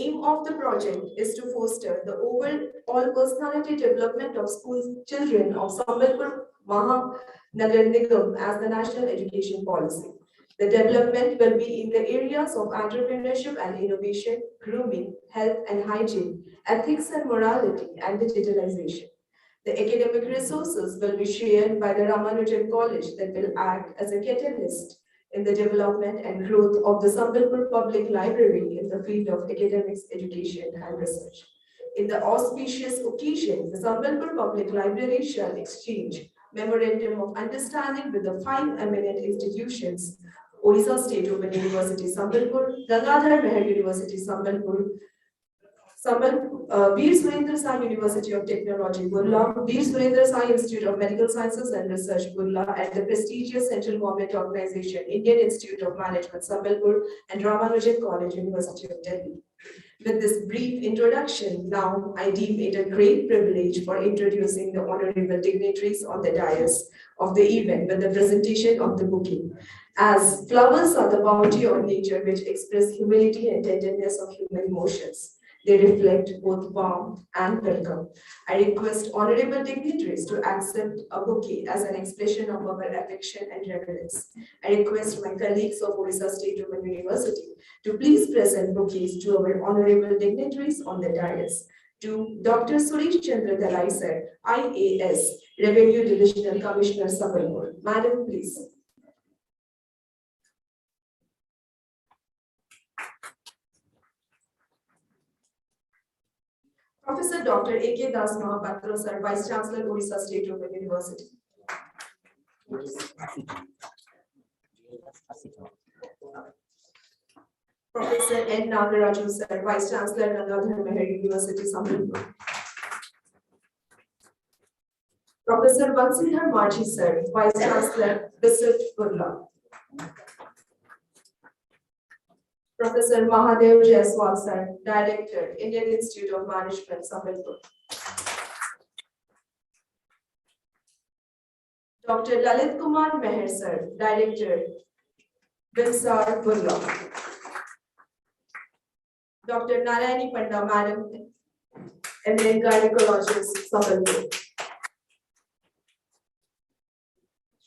aim of the project is to foster the overall personality development of school children of Sambalpur Mahanagar Nigam as the national education policy. The development will be in the areas of entrepreneurship and innovation, grooming, health and hygiene, ethics and morality, and digitalization. The academic resources will be shared by the Ramanujan College that will act as a catalyst in the development and growth of the Sambalpur Public Library in the field of academics, education, and research. In the auspicious occasion, the Sambalpur Public Library shall exchange Memorandum of Understanding with the 5 eminent institutions: Odisha State Open University Sambalpur, Gangadhar Mehar University Sambalpur, Veer Surendra Sai University of Technology, Burla, Veer Surendra Sai Institute of Medical Sciences and Research, Burla, and the prestigious central government organization, Indian Institute of Management, Sambalpur, and Ramanujan College, University of Delhi. With this brief introduction, now I deem it a great privilege for introducing the honorable dignitaries on the dais of the event with the presentation of the bouquet. As flowers are the bounty of nature which express humility and tenderness of human emotions. They reflect both warmth and welcome. I request honorable dignitaries to accept a bouquet as an expression of our affection and reverence. I request my colleagues of Odisha State Open University to please present bouquets to our honorable dignitaries on the dais. To Dr. Suresh Chandra Dalai sir, IAS, Revenue Divisional Commissioner, Sambalpur. Madam, please. Professor Dr. A.K. Das Mahapatra, sir, Vice Chancellor, Odisha State Open University. Professor N. Nagaraju, sir, Vice Chancellor, Gangadhar Mehar University, Sambalpur. Professor Vansidhar Marji, sir, Vice Chancellor, Visit Burla. Professor Mahadev Jaiswal, sir, Director, Indian Institute of Management, Sambalpur. Dr. Lalit Kumar Meher, sir, Director, Vinsar Burla. Dr. Narayani Panda, Madam, Eminent Gynecologist, Sambalpur.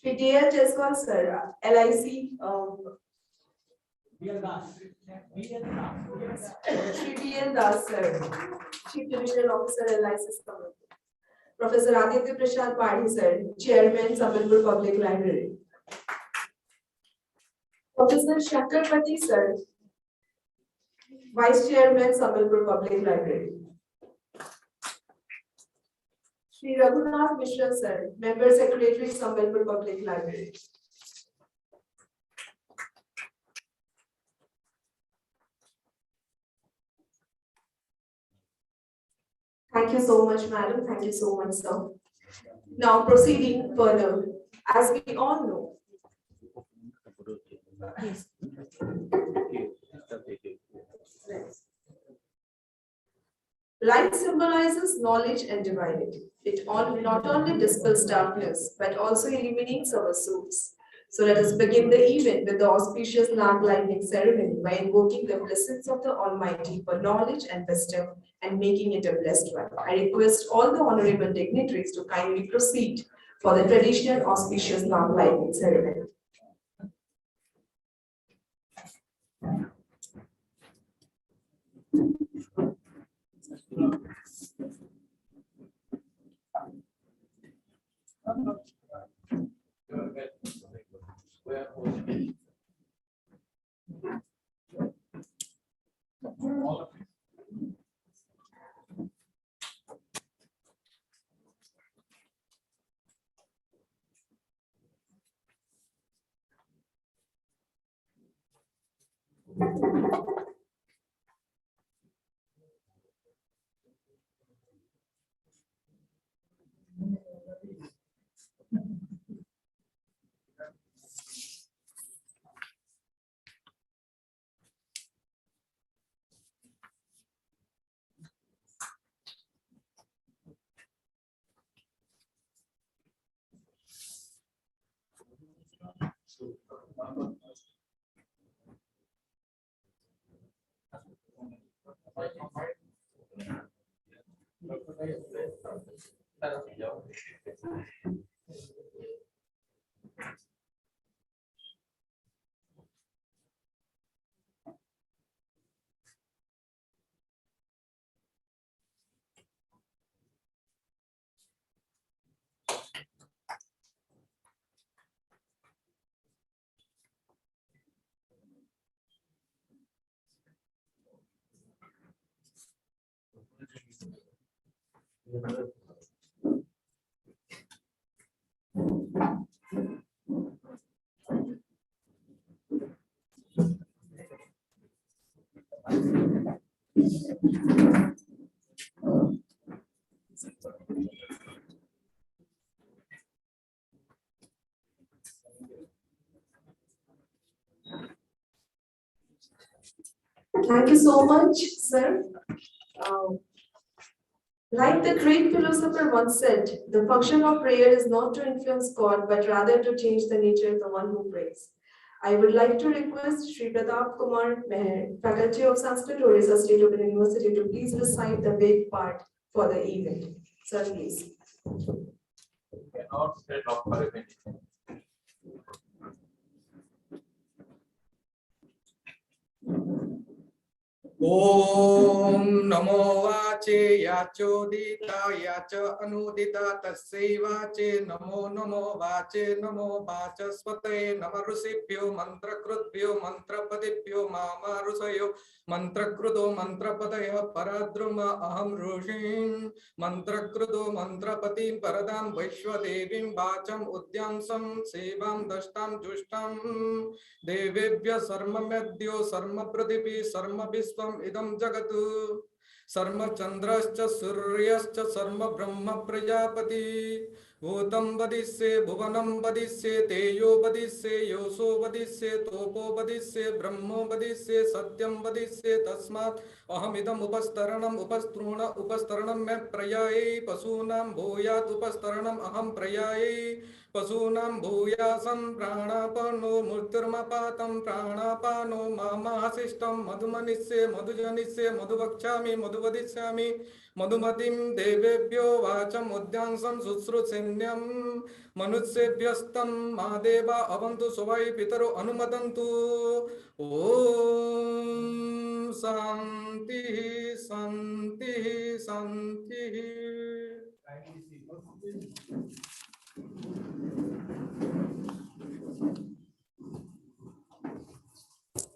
Shri D.L. Jaiswal, sir, LIC, Shri D.L. Das, sir, Chief Divisional Officer, LIC, Sambalpur. Professor Aditya Prashad Padhi, sir, Chairman, Sambalpur Public Library. Professor Shakarpati, sir, Vice Chairman, Sambalpur Public Library. Shri Raghunath Mishra, sir, Member Secretary, Sambalpur Public Library. Thank you so much, madam. Thank you so much, sir. Now, proceeding further, as we all know, light symbolizes knowledge and divinity. It not only dispels darkness, but also illuminates our souls. So let us begin the event with the auspicious lamp lighting ceremony by invoking the blessings of the Almighty for knowledge and wisdom and making it a blessed one. I request all the honorable dignitaries to kindly proceed for the traditional auspicious lamp lighting ceremony. Thank you so much, sir. Like the great philosopher once said, the function of prayer is not to influence God, but rather to change the nature of the one who prays. I would like to request Sri Pratap Kumar Meher, Faculty of Sanskrit, Odisha State Open University, to please recite the big part for the event. Sir, please. Cannot set up for event. Om Namo Vache Yachudita Yacha Anudita Tasai Vache Namo Vache Namo Vachasvate Namarusipyo Mantra Krutpyo Mantra Padipyo Mama Rusayo Mantra Krudo Mantra Padaya Paradruma Aham Rushin Mantra Krudo Mantra Patim Paradam Vaishwadevim Vacham Udyansam Sevam Dashtam Jushtam देवेभ्य सर्वमेद्यो सर्वपृथिवी सर्वविश्वम् इदं जगत् सर्वचन्द्रश्च सूर्यश्च सर्वब्रह्म प्रजापति भूतं वदिष्ये भुवनं वदिष्ये तेजो वदिष्ये योषो वदिष्ये तोपो वदिष्ये ब्रह्मो वदिष्ये सत्यं वदिष्ये तस्मात् अहमिदम् उपस्तरणम् उपस्तृण उपस्तरणं मे प्रयाये पशूनां भूयात् उपस्तरणम् अहं प्रयाये पशूनां भूयासं प्राणापानो मृत्युर्मपातं प्राणापानो मामाशिष्टं मधुमनिष्ये मधुजनिष्ये मधुवक्ष्यामि मधुवदिष्यामि मधुमतिं देवेभ्यो वाचम् उद्यांसं शुश्रूषिण्यं मनुष्येभ्यस्तं मा देवा अवन्तु सुवै पितरो अनुमदन्तु ॐ शान्तिः शान्तिः शान्तिः।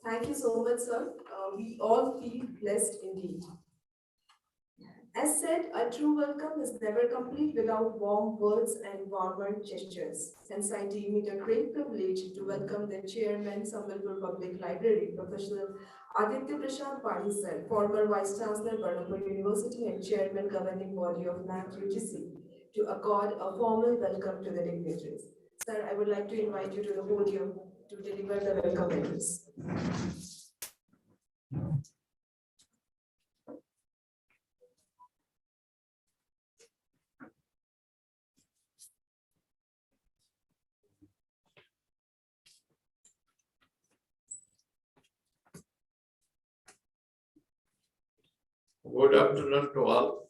Thank you so much, sir. We all feel blessed indeed. As said, a true welcome is never complete without warm words and warmer gestures. Hence, I deem it a great privilege to welcome the Chairman, Sambalpur Public Library, Professor Aditya Prashant Pani sir, former Vice Chancellor, Bernampur University and Chairman Governing Body of NAC UGC, to accord a formal welcome to the dignitaries. Sir, I would like to invite you to the podium to deliver the welcome address. Good afternoon to all.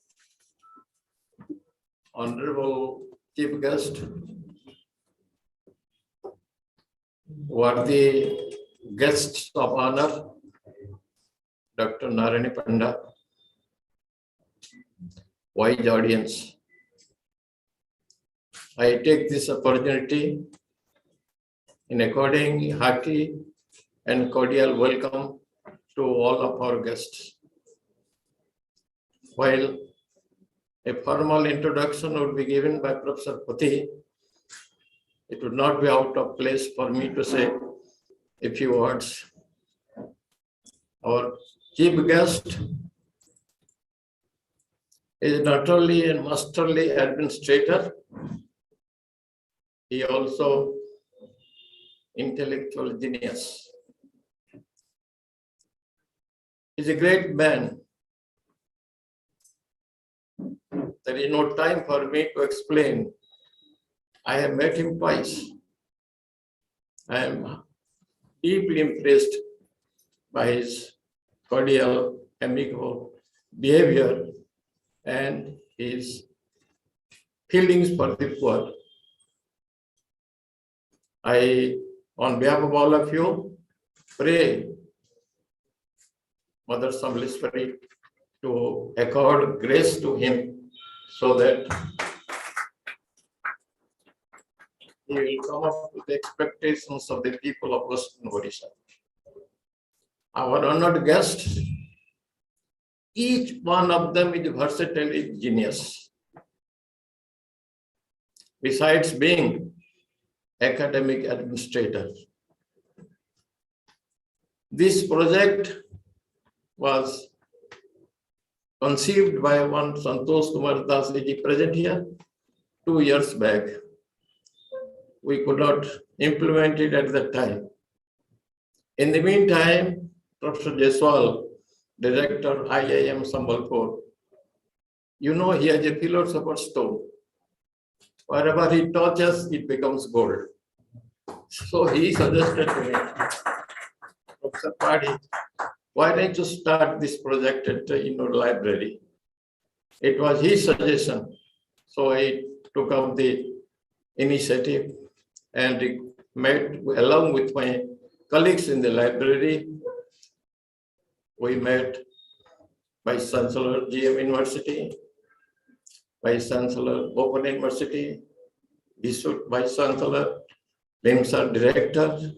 Honorable Chief Guest, worthy guests of honor, Dr. Narayani Panda, wise audience. I take this opportunity in according hearty and cordial welcome to all of our guests. While a formal introduction would be given by Professor Pati, it would not be out of place for me to say a few words. Our chief guest is not only a masterly administrator, he also intellectual genius. He's a great man. There is no time for me to explain. I have met him twice. I am deeply impressed by his cordial, amicable behavior and his feelings for the poor. I, on behalf of all of you, pray Mother Sambalpur to accord grace to him so that he will come up to the expectations of the people of Western Odisha. Our honored guests, each one of them is versatile genius. Besides being academic administrator, this project was conceived by one Santosh Kumar Das ji present here 2 years back. We could not implement it at that time. In the meantime, Professor Jaiswal, Director IIM Sambalpur, you know he has a philosopher's stone. Wherever he touches, it becomes gold. So he suggested to me, Professor Padi, why don't you start this project in your library? It was his suggestion. So I took up the initiative and met, along with my colleagues in the library, we met Vice Chancellor GM University, Vice Chancellor Open University, Vice Chancellor, LIMSA Director,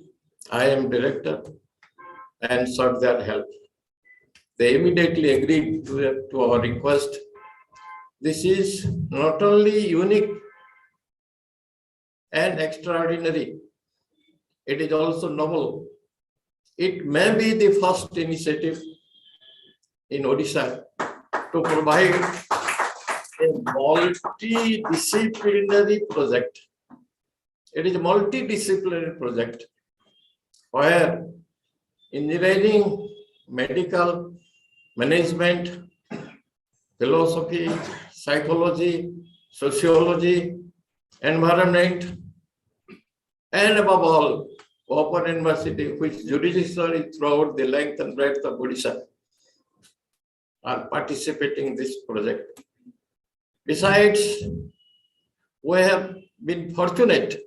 I am Director, and sought their help. They immediately agreed to our request. This is not only unique and extraordinary, it is also novel. It may be the first initiative in Odisha to provide a multidisciplinary project. It is a multidisciplinary project where engineering, medical, management, philosophy, psychology, sociology, environment, and above all, Open University, which judiciary throughout the length and breadth of Odisha are participating in this project. Besides, we have been fortunate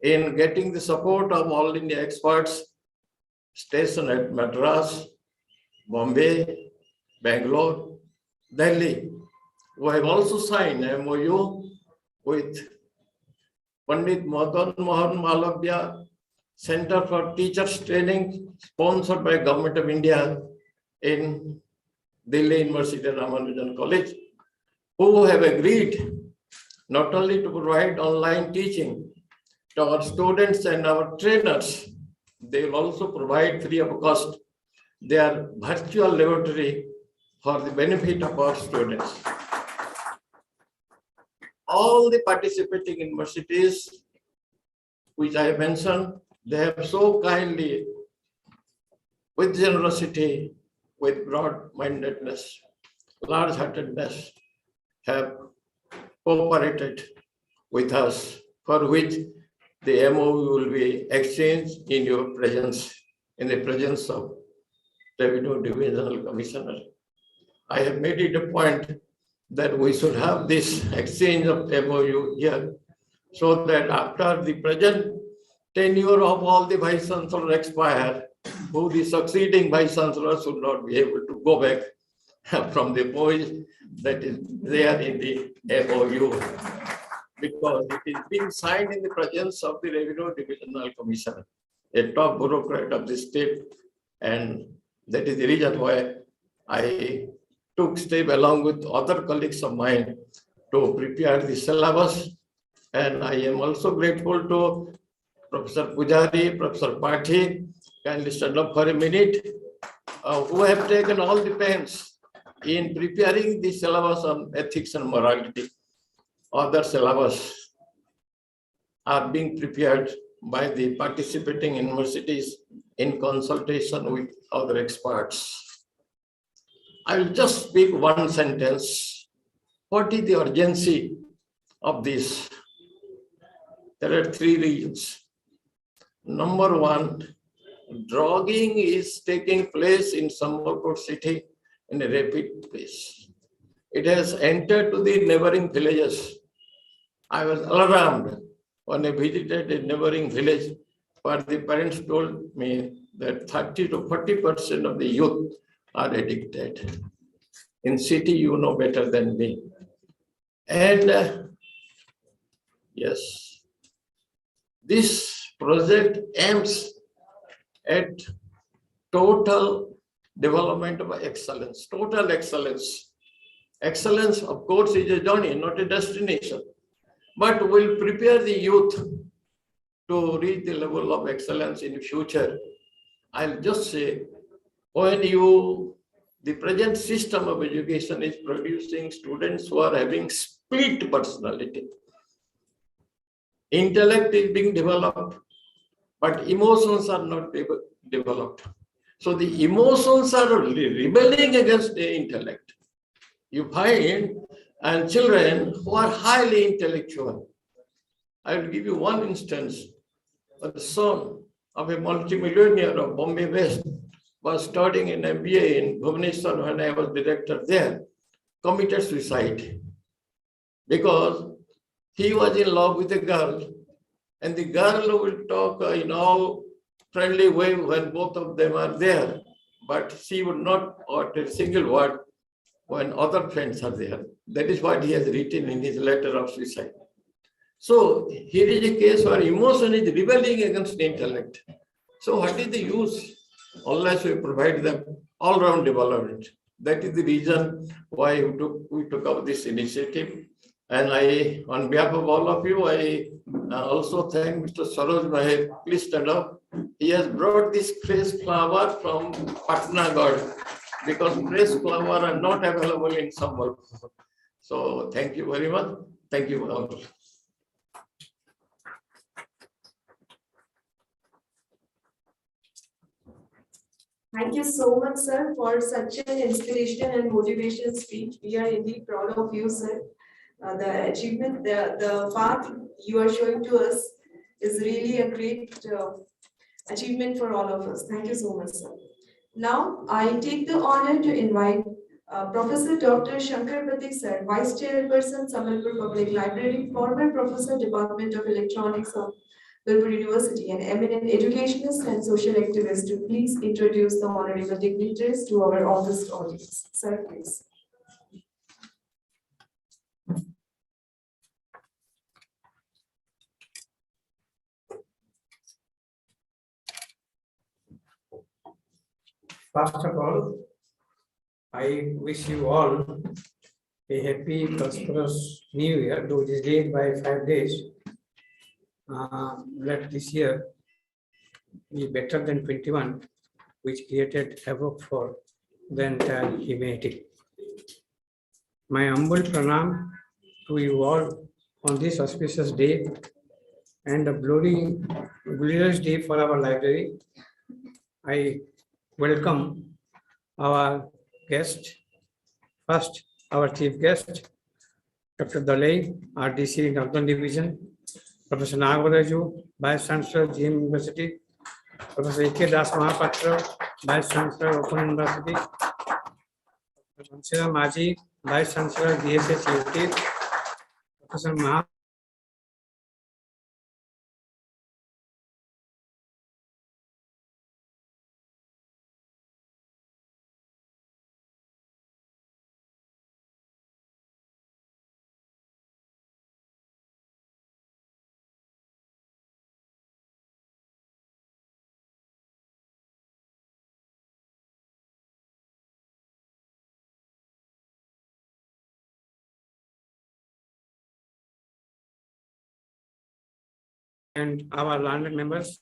in getting the support of all India experts stationed at Madras, Bombay, Bangalore, Delhi. We have also signed MOU with Pandit Madan Mohan Malabya Center for Teachers Training, sponsored by Government of India in Delhi University Ramanujan College, who have agreed not only to provide online teaching to our students and our trainers, they will also provide free of cost their virtual laboratory for the benefit of our students. All the participating universities, which I have mentioned, they have so kindly, with generosity, with broad-mindedness, large-heartedness, have cooperated with us, for which the MOU will be exchanged in your presence, in the presence of Revenue Divisional Commissioner. I have made it a point that we should have this exchange of MOU here, so that after the present tenure of all the Vice Chancellors expire, who the succeeding Vice Chancellor should not be able to go back from the post that is there in the MOU, because it is being signed in the presence of the Revenue Divisional Commissioner, a top bureaucrat of the state, and that is the reason why I took step along with other colleagues of mine to prepare the syllabus. And I am also grateful to Professor Pujari, Professor Pathi, kindly stand up for a minute, who have taken all the pains in preparing the syllabus on ethics and morality. Other syllabus are being prepared by the participating universities in consultation with other experts. I will just speak one sentence. What is the urgency of this? There are three reasons. Number one, drugging is taking place in Sambalpur city in a rapid pace. It has entered to the neighboring villages. I was alarmed when I visited a neighboring village where the parents told me that 30 to 40% of the youth are addicted. In city, you know better than me. And yes, this project aims at total development of excellence, total excellence. Excellence, of course, is a journey, not a destination, but will prepare the youth to reach the level of excellence in the future. I'll just say, when the present system of education is producing students who are having split personality. Intellect is being developed, but emotions are not developed. So the emotions are rebelling against the intellect. You find and children who are highly intellectual. I will give you one instance. The son of a multimillionaire of Bombay West was studying an MBA in Bhubaneswar when I was director there, committed suicide because he was in love with a girl and the girl will talk in all friendly way when both of them are there, but she would not utter a single word when other friends are there. That is what he has written in his letter of suicide. So here is a case where emotion is rebelling against the intellect. So what is the use unless we provide them all-round development? That is the reason why we took up this initiative. And I, on behalf of all of you, I also thank Mr. Saroj Mahir. Please stand up. He has brought this fresh flower from Patnagarh because fresh flower are not available in Sambalpur. So thank you very much. Thank you all. Thank you so much, sir, for such an inspiration and motivation speech. We are indeed proud of you, sir. The achievement, the path you are showing to us is really a great achievement for all of us. Thank you so much, sir. Now, I take the honor to invite Professor Dr. Shankar Pratik, sir, Vice Chairperson, Sambalpur Public Library, former Professor, Department of Electronics of Sambalpur University, and eminent educationist and social activist, to please introduce the honorable dignitaries to our august audience. Sir, please. First of all, I wish you all a happy, prosperous New Year, though it is delayed by 5 days. Let this year be better than 21, which created havoc for the entire humanity. My humble pranam to you all on this auspicious day and a glorious day for our library. I welcome our guest. First, our chief guest, Dr. Dalai, RDC Northern Division, Professor Nagaraju, Vice Chancellor, GM University, Professor A.K. Das Mahapatra, Vice Chancellor, Open University, Professor Maji, Vice Chancellor, DSS UT, Professor Maha and our learned members.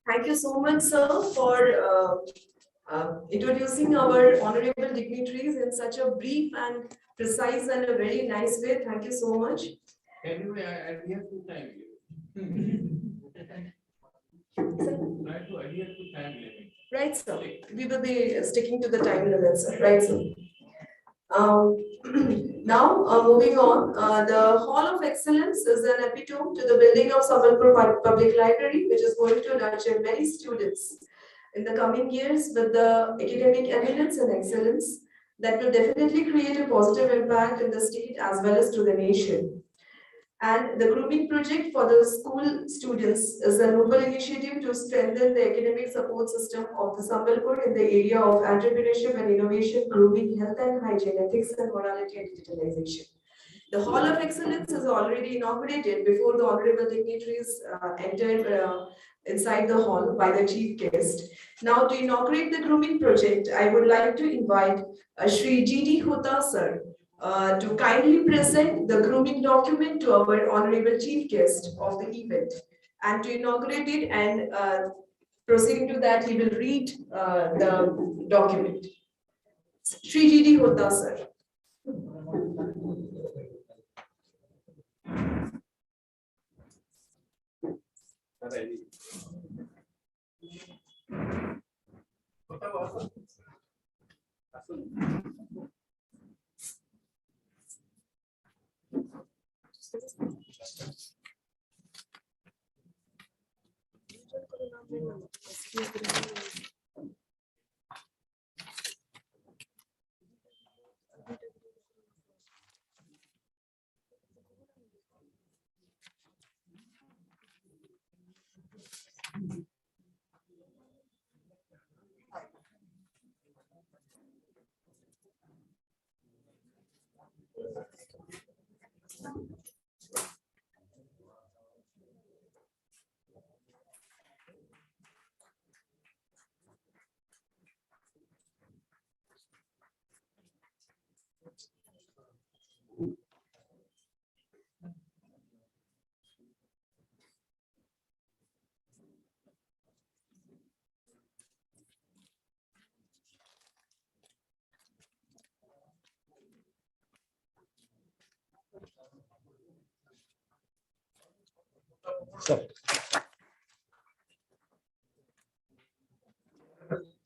Thank you so much, sir, for introducing our honorable dignitaries in such a brief and precise and a very nice way. Thank you so much. Can you adhere to time Try to adhere to time limit. Right, sir. We will be sticking to the time limits, sir. Right, sir. Now, moving on, the Hall of Excellence is an epitome to the building of Sambalpur Public Library, which is going to nurture many students in the coming years with the academic eminence and excellence that will definitely create a positive impact in the state as well as to the nation. And the grooming project for the school students is a noble initiative to strengthen the academic support system of the Sambalpur in the area of entrepreneurship and innovation, grooming, health and hygiene, ethics and morality and digitalization. The Hall of Excellence is already inaugurated before the honorable dignitaries entered inside the hall by the chief guest. Now, to inaugurate the grooming project, I would like to invite Shri G.D. Hota sir to kindly present the grooming document to our honorable chief guest of the event, and to inaugurate it, and proceeding to that, he will read the document. Shri G.D. Hota sir.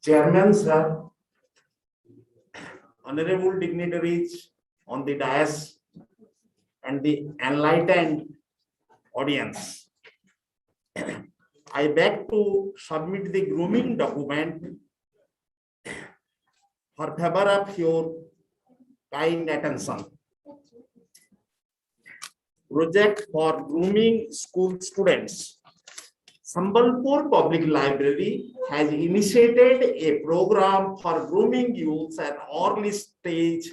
Chairman, sir, honorable dignitaries on the dais and the enlightened audience, I beg to submit the grooming document for favor of your kind attention. Project for grooming school students. Sambalpur Public Library has initiated a program for grooming youth at early stage,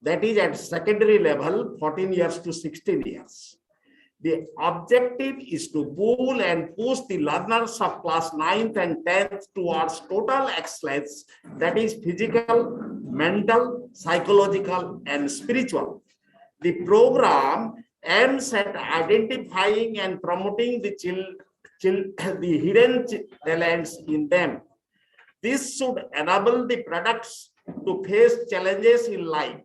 that is at secondary level, 14 years to 16 years. The objective is to pull and push the learners of class 9th and 10th towards total excellence, that is physical, mental, psychological, and spiritual. The program aims at identifying and promoting the hidden talents in them. This should enable the products to face challenges in life.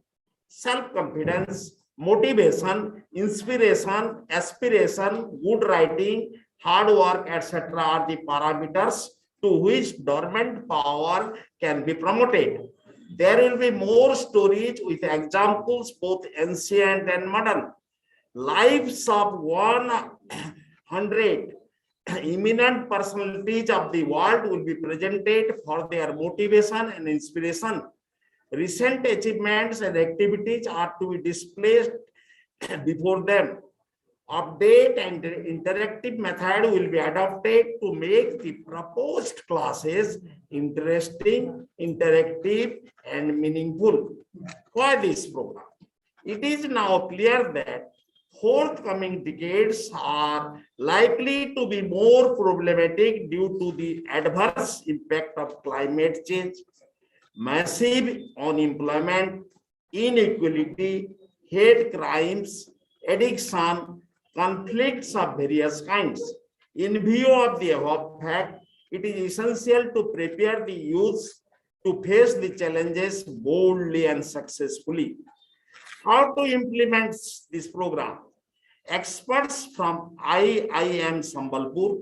Self-confidence, motivation, inspiration, aspiration, good writing, hard work, etc. are the parameters to which dormant power can be promoted. There will be more stories with examples both ancient and modern. Lives of 100 eminent personalities of the world will be presented for their motivation and inspiration. Recent achievements and activities are to be displayed before them. Update and interactive method will be adopted to make the proposed classes interesting, interactive, and meaningful for this program. It is now clear that forthcoming decades are likely to be more problematic due to the adverse impact of climate change, massive unemployment, inequality, hate crimes, addiction, conflicts of various kinds. In view of the above fact, it is essential to prepare the youth to face the challenges boldly and successfully. How to implement this program? Experts from IIM Sambalpur,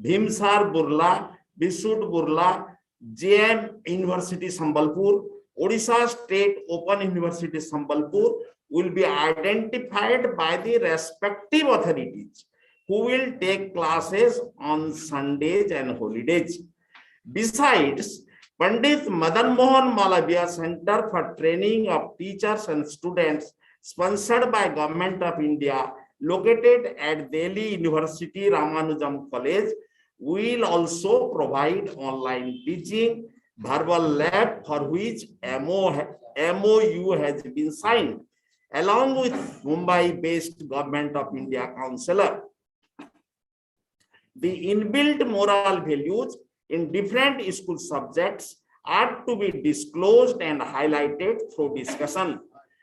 Bhimsar Burla, Bisud Burla, JM University Sambalpur, Odisha State Open University Sambalpur will be identified by the respective authorities who will take classes on Sundays and holidays. Besides, Pandit Madan Mohan Malviya Center for Training of Teachers and Students, sponsored by Government of India, located at Delhi University Ramanujam College, will also provide online teaching, verbal lab for which MOU has been signed, along with Mumbai-based Government of India counselor. The inbuilt moral values in different school subjects are to be disclosed and highlighted through discussion.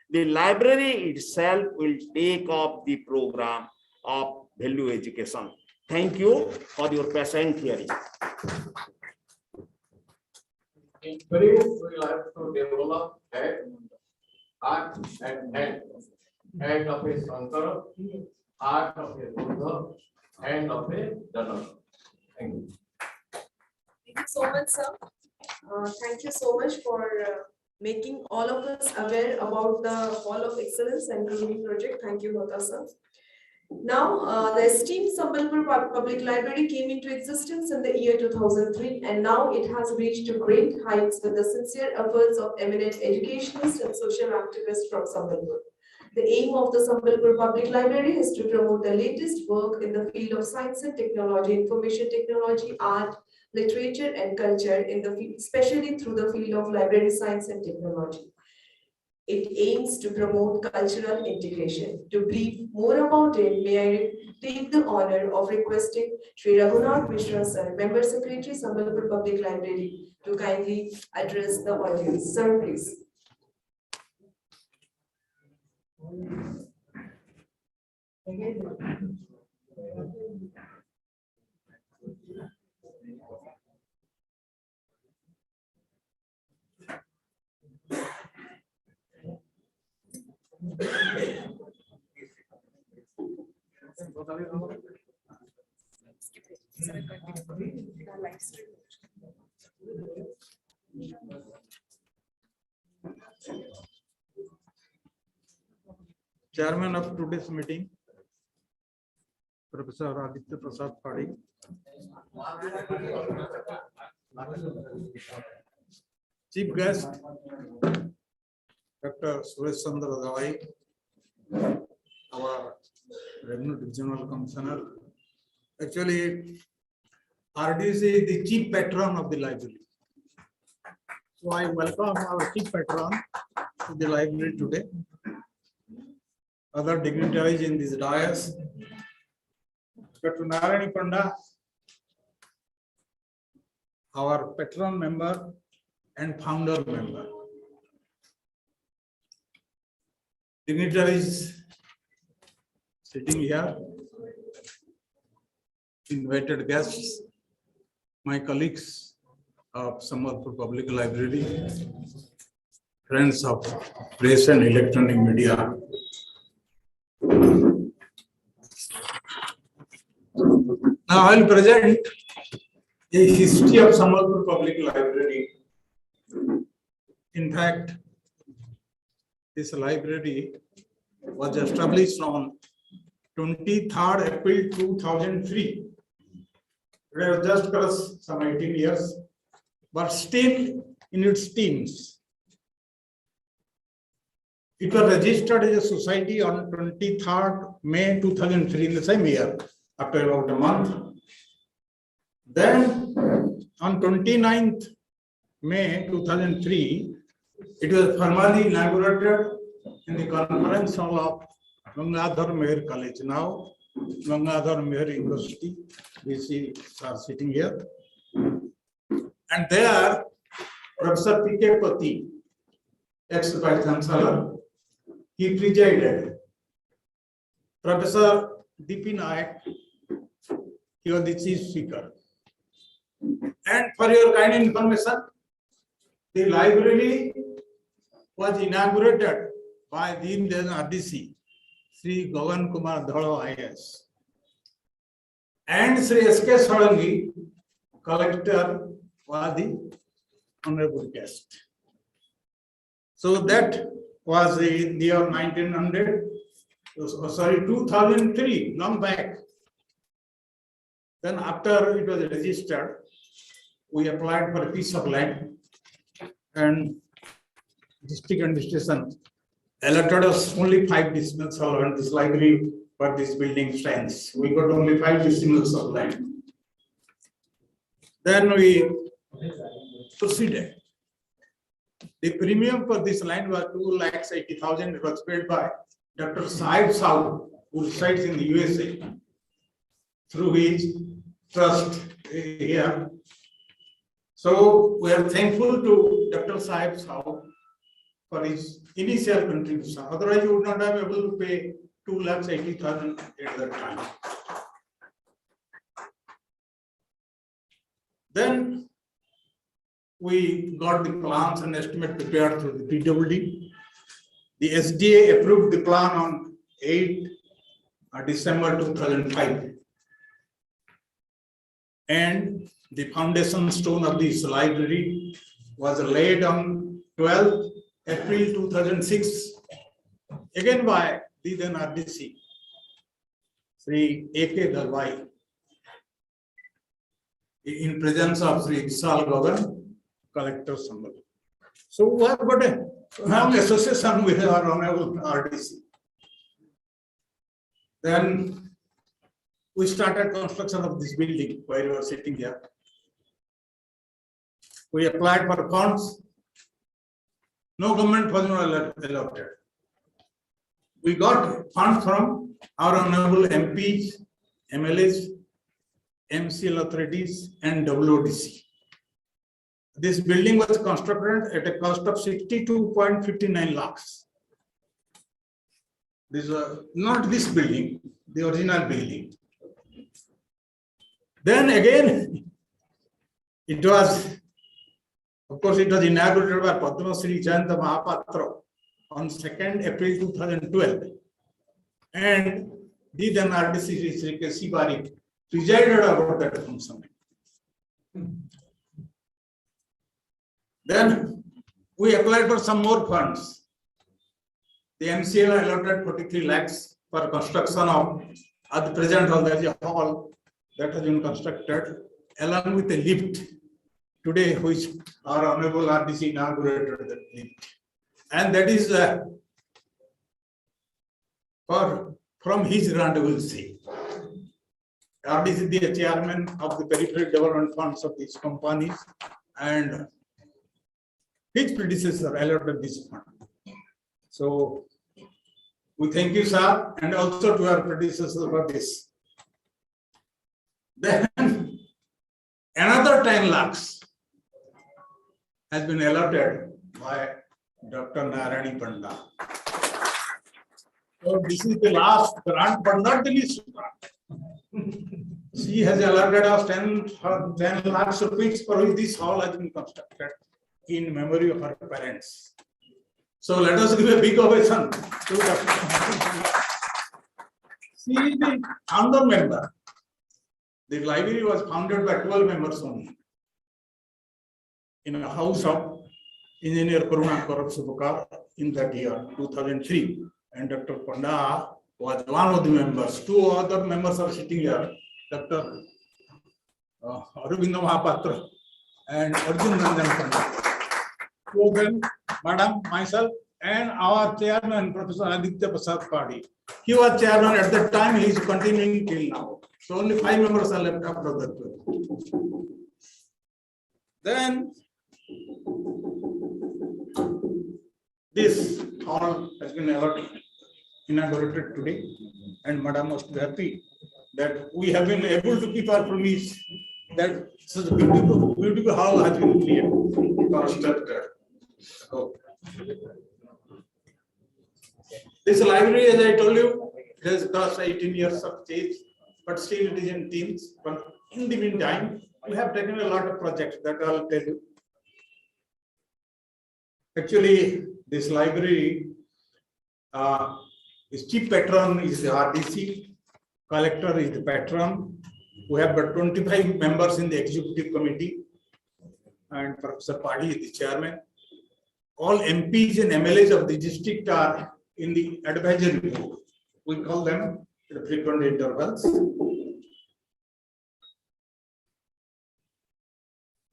The library itself will take up the program of value education. Thank you for your patient hearing. In brief, we will have to develop head, heart, and hand. Head of a Sankara, heart of a Buddha, hand of a Dana. Thank you. Thank you so much, sir. Thank you so much for making all of us aware about the Hall of Excellence and Grooming project. Thank you, Hota sir. Now, the esteemed Sambalpur Public Library came into existence in the year 2003, and now it has reached great heights with the sincere efforts of eminent educationists and social activists from Sambalpur. The aim of the Sambalpur Public Library is to promote the latest work in the field of science and technology, information technology, art, literature, and culture, in the field, especially through the field of library science and technology. It aims to promote cultural integration. To brief more about it, may I take the honor of requesting Sri Raghunath Mishra sir, Member Secretary, Sambalpur Public Library, to kindly address the audience. Sir, please. Chairman of today's meeting, Professor Aditya Prasad Padi. Chief guest, Dr. Suresh Chandra Dawai, our Revenue Divisional Commissioner. Actually, RDC is the chief patron of the library. So I welcome our chief patron to the library today. Other dignitaries in this dais, Dr. Narayani Panda, our patron member and founder member. Dignitaries sitting here, invited guests, my colleagues of Sambalpur Public Library, friends of press and electronic media. Now I will present a history of Sambalpur Public Library. In fact, this library was established on 23rd April 2003. It has just crossed some 18 years, but still in its teens. It was registered as a society on 23rd May 2003, in the same year, after about a month. Then on 29th May 2003, it was formally inaugurated in the conference hall of Gangadhar Meher College. Now, Gangadhar Meher University, we see are sitting here. And there, Professor P.K. Pati, ex-Vice Chancellor, he presided. Professor D.P. Nayak. He was the chief speaker. And for your kind information, the library was inaugurated by the then RDC, Sri Gagan Kumar Dhalo IAS. And Sri S.K. Solanki, collector, was the honorable guest. So that was in the year 1900, 2003, long back. Then after it was registered, we applied for a piece of land and district administration allotted us only 5 decimals of land, this library for this building stands. We got only 5 decimals of land. Then we proceeded. The premium for this land was 2,80,000. It was paid by Dr. Sahib Sahu, who resides in the USA, through his trust here. So we are thankful to Dr. Sahib Sahu for his initial contribution. Otherwise, you would not have been able to pay 2,80,000 at that time. Then we got the plans and estimate prepared through the PWD. The SDA approved the plan on 8 December 2005. And the foundation stone of this library was laid on 12 April 2006, again by the then RDC, Sri A.K. Dalwai, in presence of Sri Vishal Gagan, collector Sambalpur. So we have got a long association with our honorable RDC. Then we started construction of this building where you are sitting here. We applied for funds. No government funds were allotted. We got funds from our honorable MPs, MLAs, MCL authorities, and WODC. This building was constructed at a cost of 62.59 lakhs. This is not this building, the original building. Then again, it was, of course, it was inaugurated by Padma Shri Jayanta Mahapatra on 2nd April 2012. And the then RDC Sri K.C. Parikh presided over that function. Then we applied for some more funds. The MCL allotted 43 lakhs for construction of, at the present hall, there is a hall that has been constructed along with a lift today, which our honorable RDC inaugurated that lift. And that is from his grant, we will see. RDC, the chairman of the peripheral development funds of these companies, and his predecessor allotted this fund. So we thank you, sir, and also to our predecessor for this. Then another 10 lakhs has been allotted by Dr. Narayani Panda. So this is the last grant, but not the least grant. She has allotted us 10 lakhs rupees for which this hall has been constructed in memory of her parents. So let us give a big ovation to Dr. She is the founder member. The library was founded by 12 members only in a house of engineer Karunakar Subakar in that year, 2003. And Dr. Panda was one of the members. 2 other members are sitting here, Dr. Arubinda Mahapatra and Arjun Nandan Panda. 2 of them, Madam, myself, and our chairman, Professor Aditya Prasad Padi. He was chairman at that time, he is continuing till now. So only 5 members are left after that. Then this hall has been inaugurated today, and Madam must be happy that we have been able to keep our promise that such a beautiful hall has been created, constructed. Oh. This library, as I told you, It has crossed 18 years of age, but still it is in teens. But in the meantime, we have taken a lot of projects that I'll tell you. Actually, this library, its chief patron is the RDC, collector is the patron. We have got 25 members in the executive committee, and Professor Padi is the chairman. All MPs and MLAs of the district are in the advisory board. We call them at frequent intervals.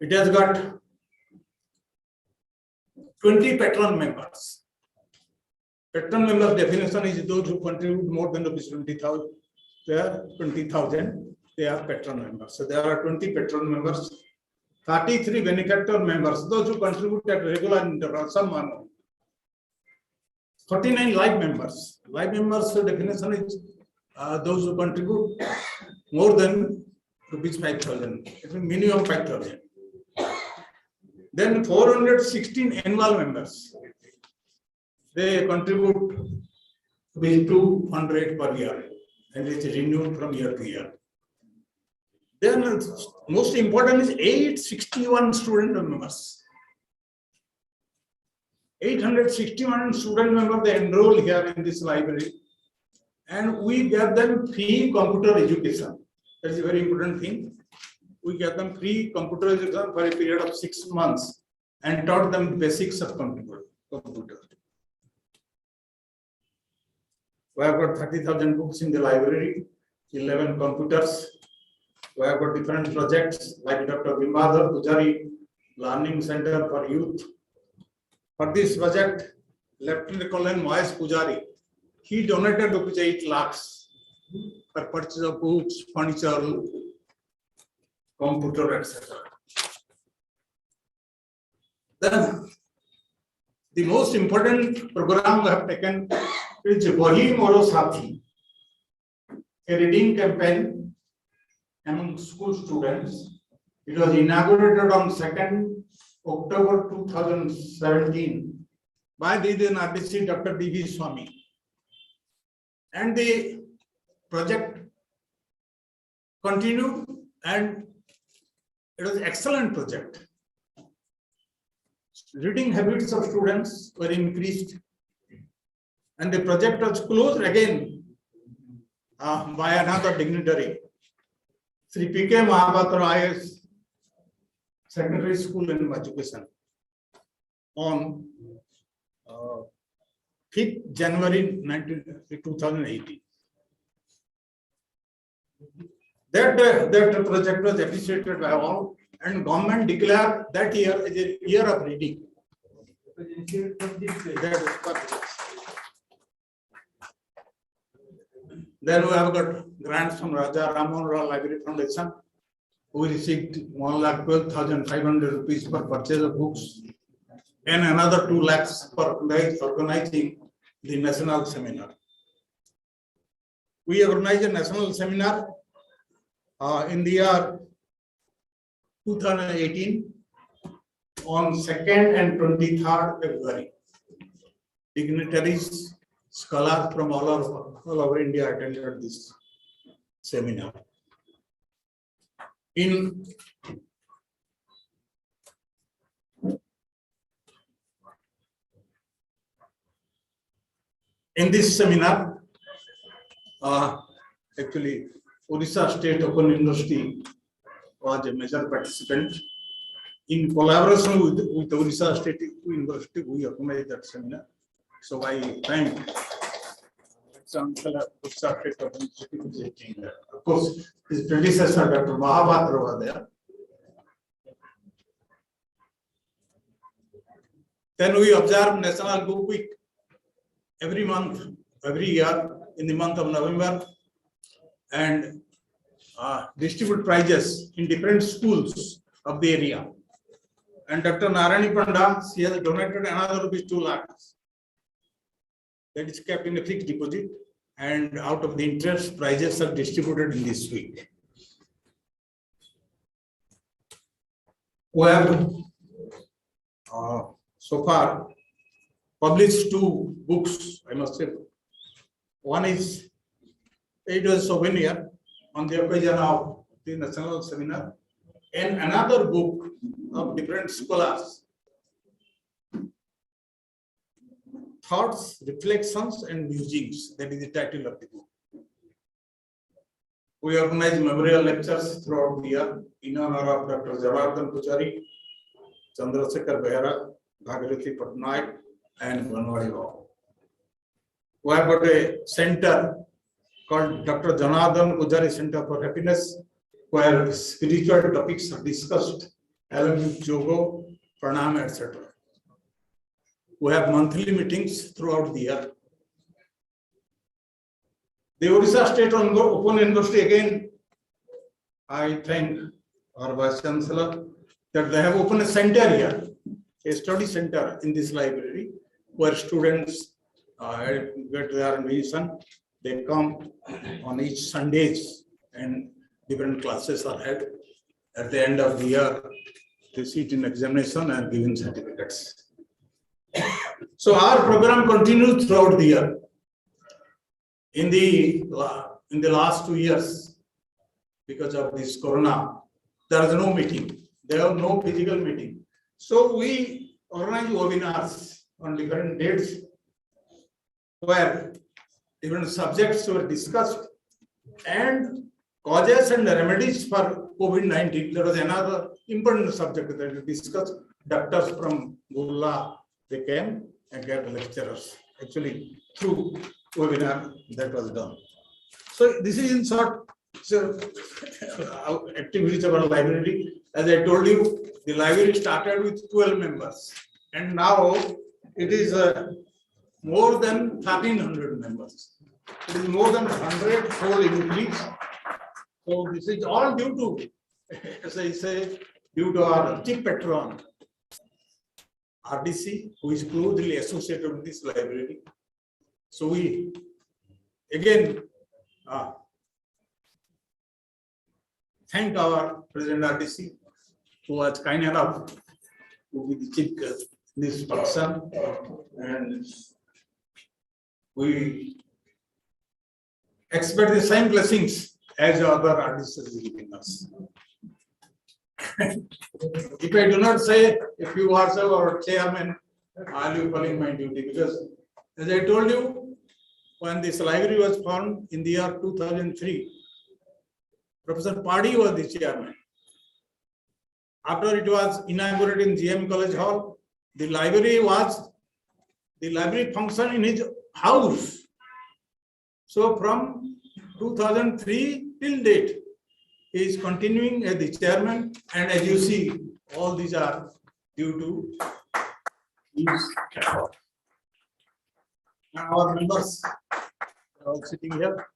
It has got 20 patron members. Patron member definition is those who contribute more than ₹20,000. They are 20,000. They are patron members. So there are 20 patron members, 33 benefactor members, those who contribute at regular intervals, some are 49 live members. Live members definition is those who contribute more than ₹5,000. It means minimum 5,000. Then 416 annual members. They contribute with 200 per year, and it's renewed from year to year. Then most important is 861 student members. 861 student members, they enroll here in this library, and we give them free computer education. That is a very important thing. We give them free computer education for a period of 6 months and taught them the basics of computer. We have got 30,000 books in the library, 11 computers. We have got different projects like Dr. Bimbadhar Pujari Learning Center for Youth. For this project, Lieutenant Colonel Mahesh Pujari, he donated ₹8 lakhs for purchase of books, furniture, computer, etc. Then the most important program we have taken is Wahi Moro Sathi, a reading campaign among school students. It was inaugurated on 2nd October 2017 by the then RDC Dr. D.V. Swami. And the project continued, and it was an excellent project. Reading habits of students were increased, and the project was closed again by another dignitary, Sri P.K. Mahapatra IS Secondary School in Education, on 5th January 2018. That project was appreciated by all, and government declared that year as a year of reading. Then we have got grants from Raja Rammohun Roy Library Foundation. We received ₹1,12,500 for purchase of books, and another 2 lakhs for organizing the national seminar. We organized a national seminar in the year 2018 on 2nd and 23rd February. Dignitaries, scholars from all over India attended this seminar. In this seminar, actually, Odisha State Open University was a major participant. In collaboration with Odisha State University, we organized that seminar. So I thank Chancellor Odisha State Open University. Of course, his predecessor, Dr. Mahapatra, was there. Then we observe National Book Week every month, every year in the month of November, and distribute prizes in different schools of the area. And Dr. Narayani Panda, she has donated another ₹2 lakhs. That is kept in a fixed deposit, and out of the interest, prizes are distributed in this week. We have so far published 2 books, I must say. One is it was a souvenir on the occasion of the national seminar, and another book of different scholars, Thoughts, Reflections and Musings. That is the title of the book. We organize memorial lectures throughout the year in honor of Dr. Janardhan Puchari, Chandrasekhar Behera, Bhagirathi Patnaik, and Banwari Rao. We have got a center called Dr. Janardhan Puchari Center for Happiness, where spiritual topics are discussed along with yoga, pranam, etc. We have monthly meetings throughout the year. The Odisha State Open University, again, I thank our Vice Chancellor that they have opened a center here, a study center in this library, where students get their admission. They come on each Sundays and different classes are held. At the end of the year, they sit in examination and given certificates. So our program continues throughout the year. In the last 2 years, because of this corona, there is no meeting. There are no physical meeting. So we organize webinars on different dates where different subjects were discussed, and causes and remedies for COVID-19. There was another important subject that we discussed. Doctors from Gulla, they came and gave lectures. Actually, through webinar that was done. So this is in short activities of our library. As I told you, the library started with 12 members, and now it is more than 1,300 members. It is more than 100-fold increase. So this is all due to, as I say, due to our chief patron, RDC, who is closely associated with this library. So we again thank our President RDC, who was kind enough to be the chief guest this person, and we expect the same blessings as other artists is giving us. If I do not say a few words or chairman, I'll be following my duty, because as I told you, when this library was formed in the year 2003, Professor Padi was the chairman. After it was inaugurated in GM College Hall, the library functioned in his house. So from 2003 till date, he is continuing as the chairman, and as you see, all these are due to his effort. Our members are all sitting here.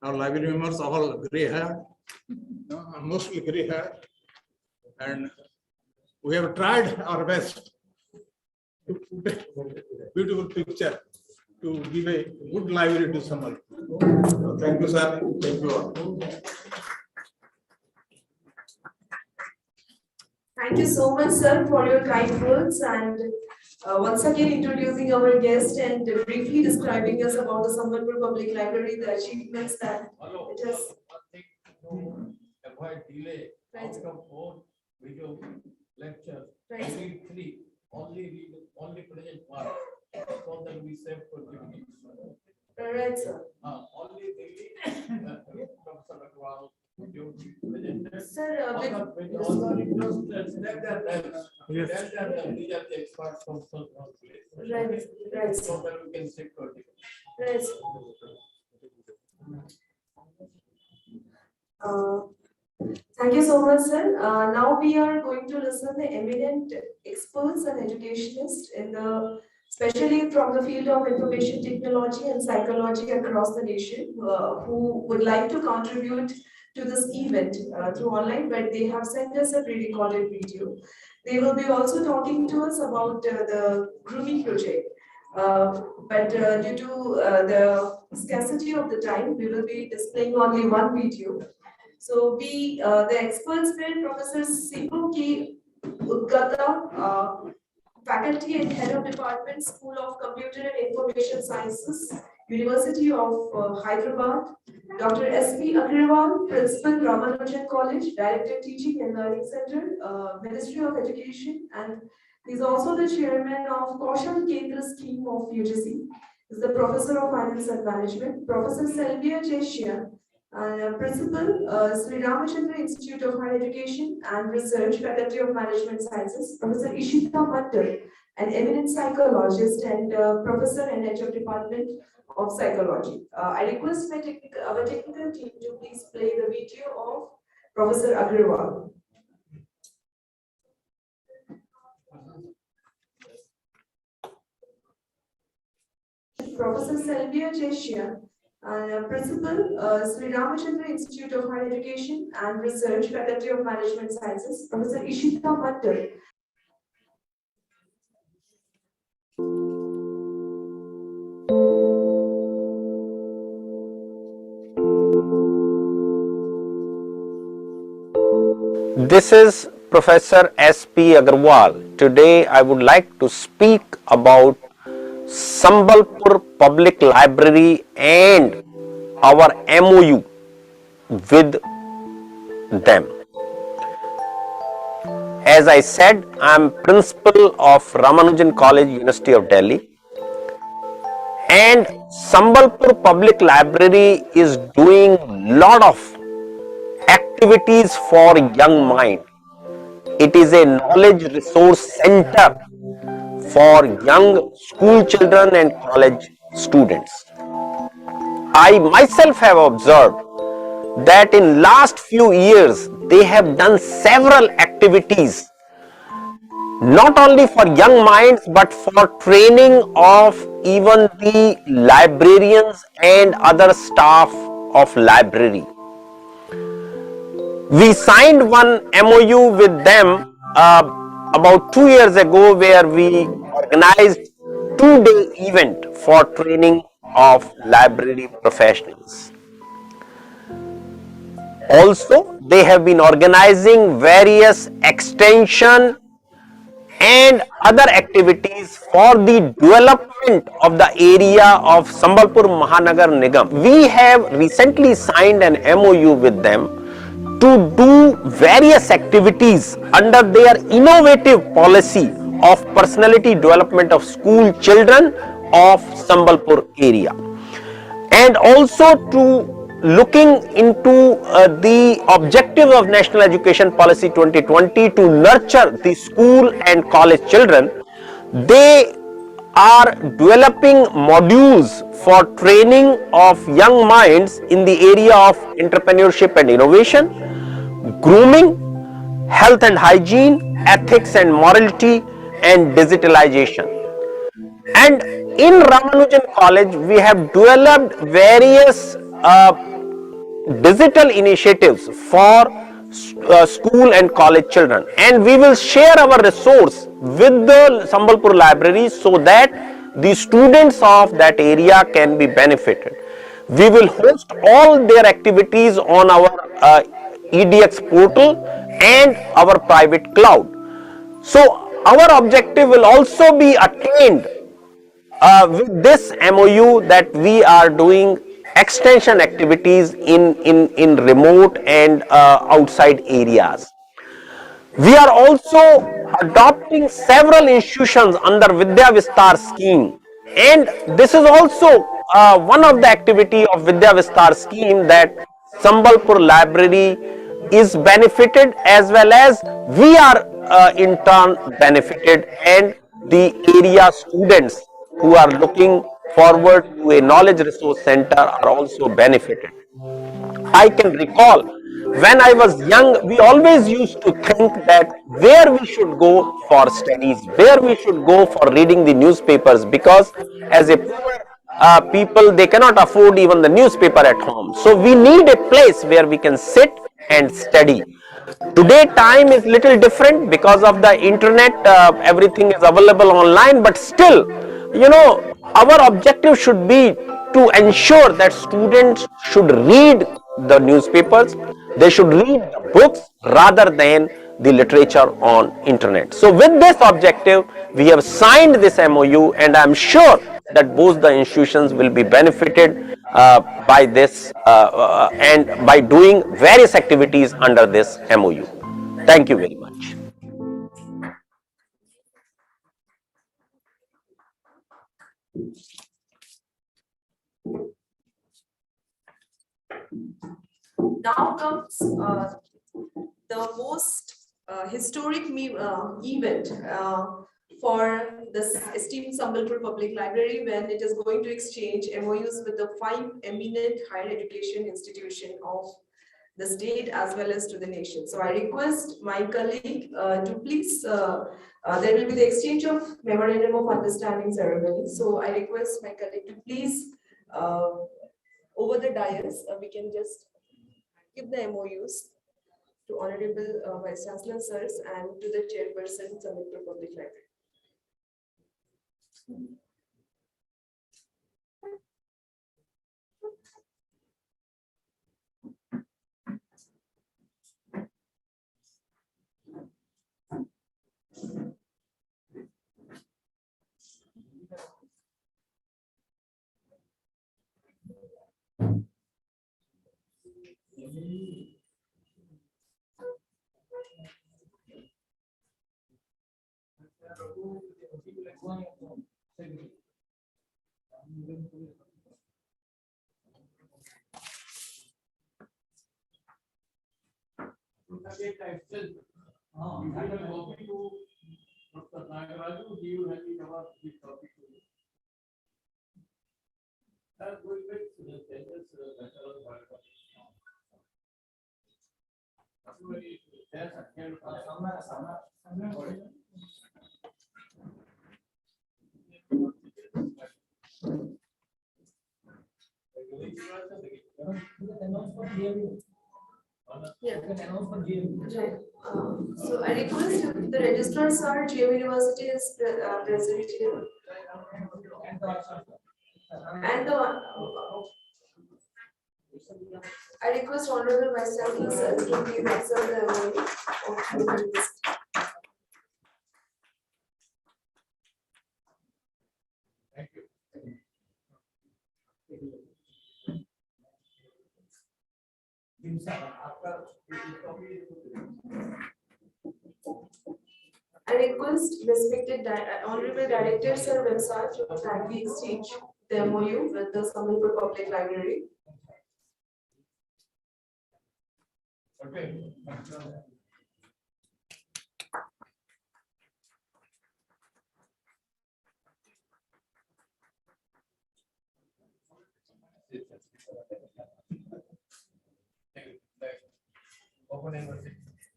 Our library members are all grey hair, mostly grey hair, and we have tried our best to put a beautiful picture to give a good library to Sambalpur. Thank you, sir. Thank you all. Thank you so much, sir, for your kind words, and once again introducing our guest and briefly describing us about the Sambalpur Public Library, the achievements that it has. To avoid delay, Right. outcome 4 video lecture, Right. only present one, so that we save for giving. Right, sir. Only daily, Professor Agrawal, you presented. Sir, All the interested, let them tell. Yes. Let them tell, these are the experts from so. Right. So that we can save for giving. Right. Thank you so much, sir. Now we are going to listen to eminent experts and educationists especially from the field of information technology and psychology across the nation, who would like to contribute to this event through online, but they have sent us a pre-recorded video. They will be also talking to us about the grooming project. But due to the scarcity of the time, we will be displaying only one video. So the experts were Professor Sibu Udgata, faculty and head of department, School of Computer and Information Sciences, University of Hyderabad, Dr. S.P. Agrawal, Principal, Ramanujan College, Director Teaching and Learning Center, Ministry of Education, and he's also the chairman of Kaushal Kendra scheme of UGC. He's the Professor of Finance and Management, Professor Selvia Cheshia, and Principal, Sri Ramachandra Institute of Higher Education and Research, Faculty of Management Sciences, Professor Ishita Mattar, an eminent psychologist and Professor and Head of Department of Psychology. I request our technical team to please play the video of Professor Agrawal. Professor Selvia Cheshia, Principal, Sri Ramachandra Institute of Higher Education and Research, Faculty of Management Sciences, Professor Ishita Mattar. This is Professor S.P. Agrawal. Today I would like to speak about Sambalpur Public Library and our MOU with them. As I said, I am principal of Ramanujan College, University of Delhi, and Sambalpur Public Library is doing lot of activities for young mind. It is a knowledge resource center for young school children and college students. I myself have observed that in last few years they have done several activities not only for young minds but for training of even the librarians and other staff of library. We signed one MOU with them about 2 years ago where we organized 2-day event for training of library professionals. Also, they have been organizing various extension and other activities for the development of the area of Sambalpur Mahanagar Nigam. We have recently signed an MOU with them to do various activities under their innovative policy of personality development of school children of Sambalpur area, and also to looking into the objective of National Education Policy 2020 to nurture the school and college children. They are developing modules for training of young minds in the area of entrepreneurship and innovation, grooming, health and hygiene, ethics and morality, and digitalization. And in Ramanujan College, we have developed various digital initiatives for school and college children, and we will share our resource with the Sambalpur library so that the students of that area can be benefited. We will host all their activities on our EDX portal and our private cloud. So our objective will also be attained with this MOU, that we are doing extension activities in remote and outside areas. We are also adopting several institutions under Vidya Vistar scheme, and this is also one of the activity of Vidya Vistar scheme, that Sambalpur library is benefited as well as we are in turn benefited, and the area students who are looking forward to a knowledge resource center are also benefited. I can recall when I was young, we always used to think that where we should go for studies, where we should go for reading the newspapers, because as a poor people, they cannot afford even the newspaper at home. So we need a place where we can sit and study. Today time is little different because of the internet, everything is available online, but still, you know, our objective should be to ensure that students should read the newspapers, they should read the books rather than the literature on internet. So with this objective, we have signed this MOU, and I am sure that both the institutions will be benefited by this and by doing various activities under this MOU. Thank you very much. Now comes the most historic event for this esteemed Sambalpur Public Library, when it is going to exchange MOUs with the 5 eminent higher education institutions of the state as well as to the nation. So I request my colleague to please, there will be the exchange of Memorandum of Understanding ceremony. So I request my colleague to please, over the dais, we can just give the MOUs to Honorable Vice Chancellor Sirs and to the Chairperson, Sambalpur Public Library. Yeah. Right. So I request the registrar sir, GM University is present here. And I request Honorable Vice Chancellor sir to please accept the MOU of the list. Thank you. I request respected Honorable Director Sir Vimsar to kindly exchange the MOU with the Sambalpur Public Library. Okay.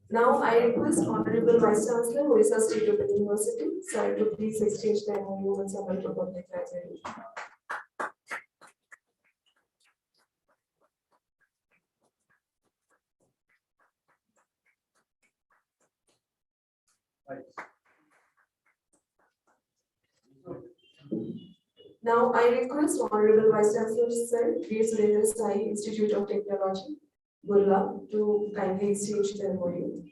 Now I request Honorable Vice Chancellor, Odisha State Open University, sir, to please exchange the MOU with Sambalpur Public Library. Now I request Honorable Vice Chancellor Sir, V. Surendra Sai, Institute of Technology, Burla, to kindly exchange the MOU.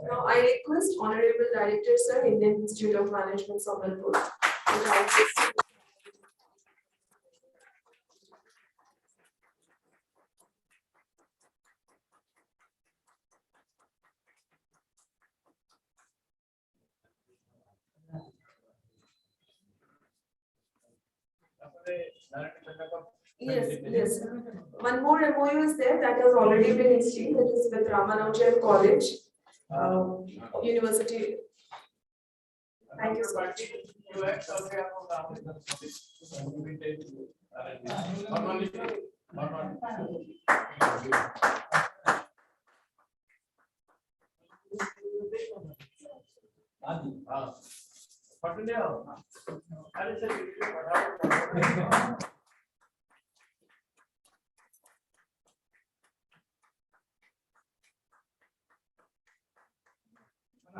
Now I request Honorable Director Sir, Indian Institute of Management, Sambalpur, to kindly exchange. Yes. One more MOU is there that has already been exchanged, that is with Ramanujan College, University. Thank you so much.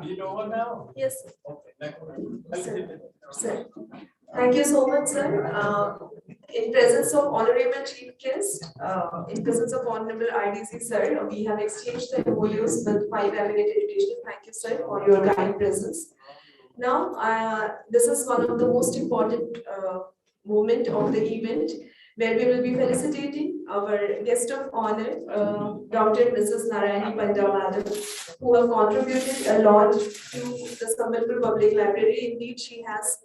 You know what now? Yes, Okay. sir. Thank you so much, sir. In presence of Honorable Chief Guest, in presence of Honorable RDC Sir, we have exchanged the MOUs with 5 eminent education. Thank you, sir, for your kind presence. Now, this is one of the most important moment of the event, where we will be felicitating our guest of honor, Dr. Mrs. Narayani Panda Madam, who have contributed a lot to the Sambalpur Public Library. Indeed, she has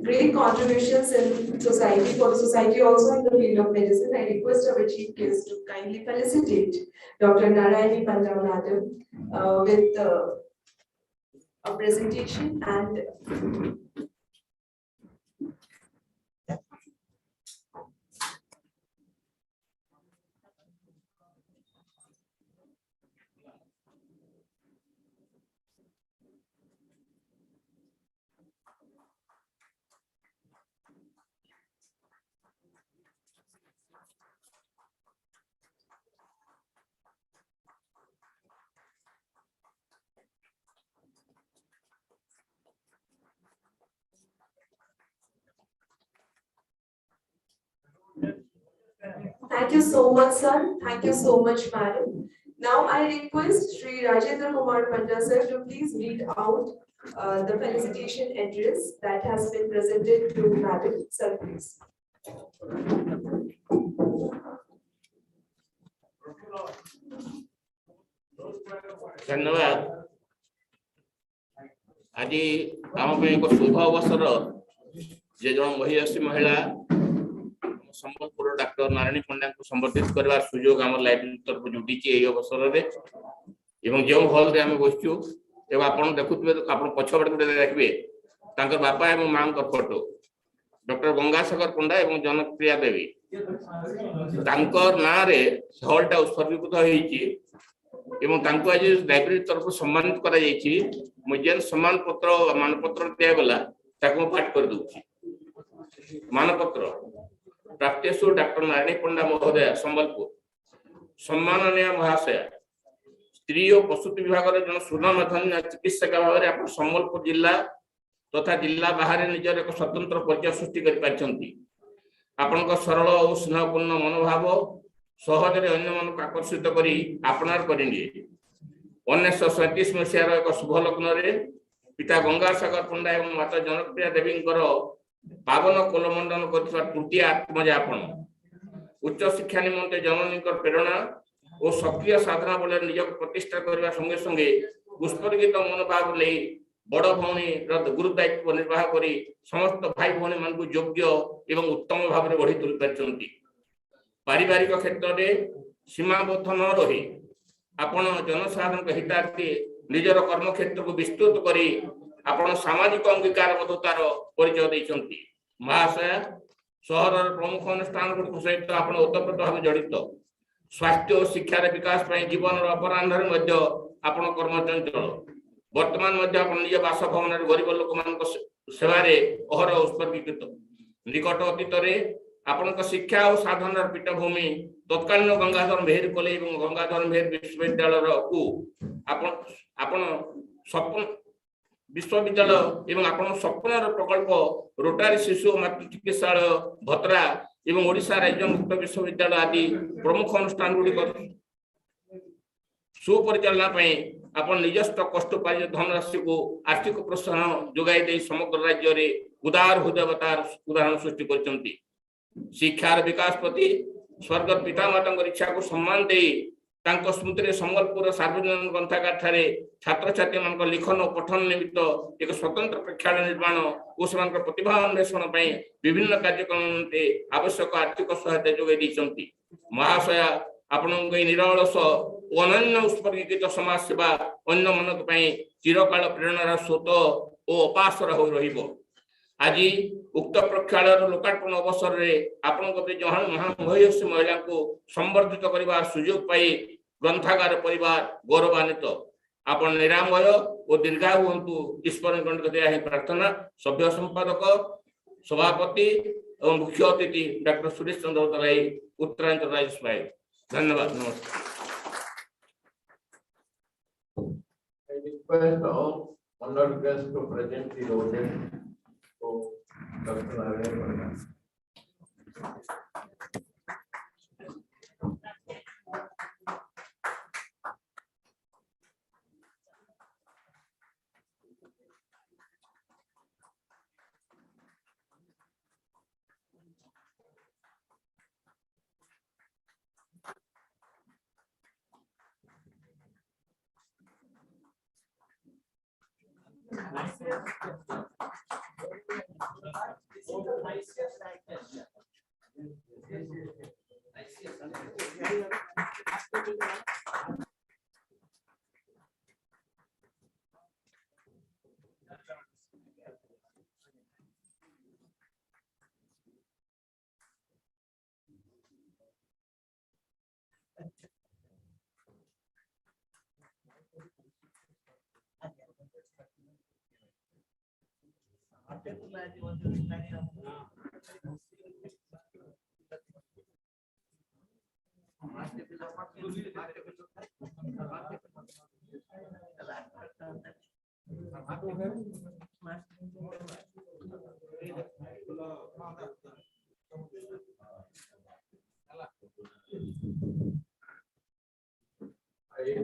great contributions in society, for the society also in the field of medicine. I request our chief guest to kindly felicitate Dr. Narayani Panda Madam with a presentation and thank you so much, sir. Thank you so much, madam. Now I request Sri Rajendra Kumar Panda sir to please read out the felicitation address that has been presented to madam. Sir, please. धन्यवाद। आज आम एक शुभ अवसर जे जन महिषी महिला Sambalpur doctor Narayani पंडा को संबर्धित करवार सुजोग आम लाइब्रेरी तरफ जुटी अवसर में जो हॉल रे आम बसचु एवं आपन देखुथिबे आपन पछबड गुडे देखबे तांकर बापा एवं मां कर फोटो डॉक्टर गंगासागर पंडा एवं जनप्रिया देवी तांकर नाम रे हॉल टा उत्सर्गीकृत होईची एवं तांको आज लाइब्रेरी तरफ सम्मानित करा जाईची मुजेन सम्मान पत्र मानपत्र दिया गला ताको पाठ कर दूची मानपत्र प्राप्तेषु डॉक्टर नारायणी पंडा महोदय संबलपुर सम्माननीय महाशय स्त्री और प्रसूति विभाग जन सुनामधन्य चिकित्सक भाव में आप संबलपुर जिला तथा जिला बाहर निजर एक स्वतंत्र परिचय सृष्टि कर सरल और स्नेहपूर्ण मनोभाव सहजरे अन्य मन को आकर्षित करी आपनार करेंगे 1937 मसीहार एक शुभ लग्न पिता गंगासागर पंडा एवं माता जनप्रिया देवी पावन कोलमंडन कर तृतीय आत्मजापन उच्च शिक्षा निमंते जननी प्रेरणा और सक्रिय साधना बल निज प्रतिष्ठा करने संगे संगे उत्सर्गित मनोभाव ले बड़ भौणी गुरु दायित्व निर्वाह करी समस्त भाई भौणी मान योग्य एवं उत्तम भाव में बढ़ी तुली पारिछंती। पारिवारिक क्षेत्र में सीमाबद्ध न रही आपण जनसाधारण हितार्थी निजर कर्म क्षेत्र को विस्तृत करी आपण सामाजिक अंगीकारबद्धतार परिचय देइछंती। महाशय सहर प्रमुख अनुष्ठान गुड़ सहित आपण ओतप्रोत भाव जड़ित स्वास्थ्य और शिक्षार विकास जीवन अपराह्न आपण कर्मचंचल वर्तमान निज बासभवन गरीब लोक मान सेवारे अहर उत्सर्गीकृत निकट अतीत आपण शिक्षा और साधन पीठभूमि तत्कालीन गंगाधर मेहर कॉलेज और गंगाधर मेहर विश्वविद्यालय को आपण स्वप्न विश्वविद्यालय एवं आपण स्वप्नर प्रकल्प रोटारी शिशु मातृ चिकित्सालय भत्रा एवं ओडिशा राज्य मुक्त विश्वविद्यालय आदि प्रमुख अनुष्ठान गुड़ी सुपरिचालना आपण निजस्व कष्टोपार्जित धनराशि को आर्थिक प्रोत्साहन जोगाई दे समग्र राज्य में उदार हृदयवतार उदाहरण सृष्टि करछंती। शिक्षार विकास प्रति स्वर्गत पितामाता इच्छा को सम्मान दे स्मृति संबलपुर सार्वजनिक ग्रंथागार ठारे छात्र छात्री मान लिखन और पठन निमित्त एक स्वतंत्र प्रेक्षालय निर्माण और प्रतिभा अन्वेषण विभिन्न कार्यक्रम आवश्यक आर्थिक सहायता जोगाई महाशया आपण निरलस अनन्य उत्सर्गीकृत समाज सेवा अन्य मन चिरकाल प्रेरणार स्रोत और अपासर हो रहिबो। आज उक्त प्रेक्षालय लोकार्पण अवसर में आपण महामहिषी महिला को संवर्धित करने सुजोग पाई ग्रंथागार परिवार गौरवान्वित आपण निरामय और दीर्घायु हूँ ईश्वर दिया प्रार्थना। सभ्य संपादक सभापति और मुख्य अतिथि डॉक्टर सुरेश चंद्र दलाई उत्तरांचल राजस्व भाई धन्यवाद। नमस्कार। I request all honored guests to present the roses to Dr. Narayani Panda. I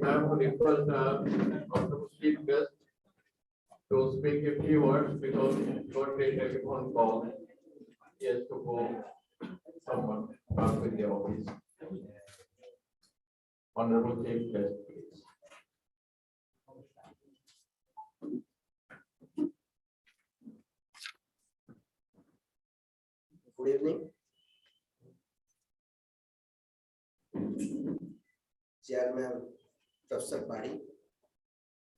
have to request Honorable Chief Guest to speak a few words because got a telephone call. He has to go someone back with the office. Honorable Chief Guest, please. Good evening. Chairman, Professor Padi,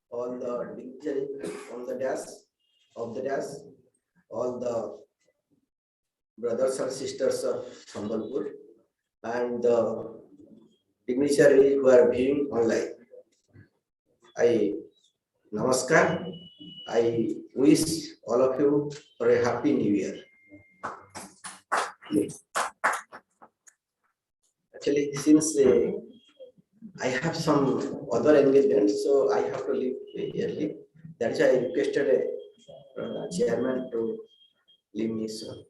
all the dignitaries on the desk, all the brothers and sisters of Sambalpur, and the dignitaries who are viewing online. I namaskar. I wish all of you for a happy new year. Actually, since I have some other engagements, so I have to leave early. That's why I requested a chairman to leave me soon.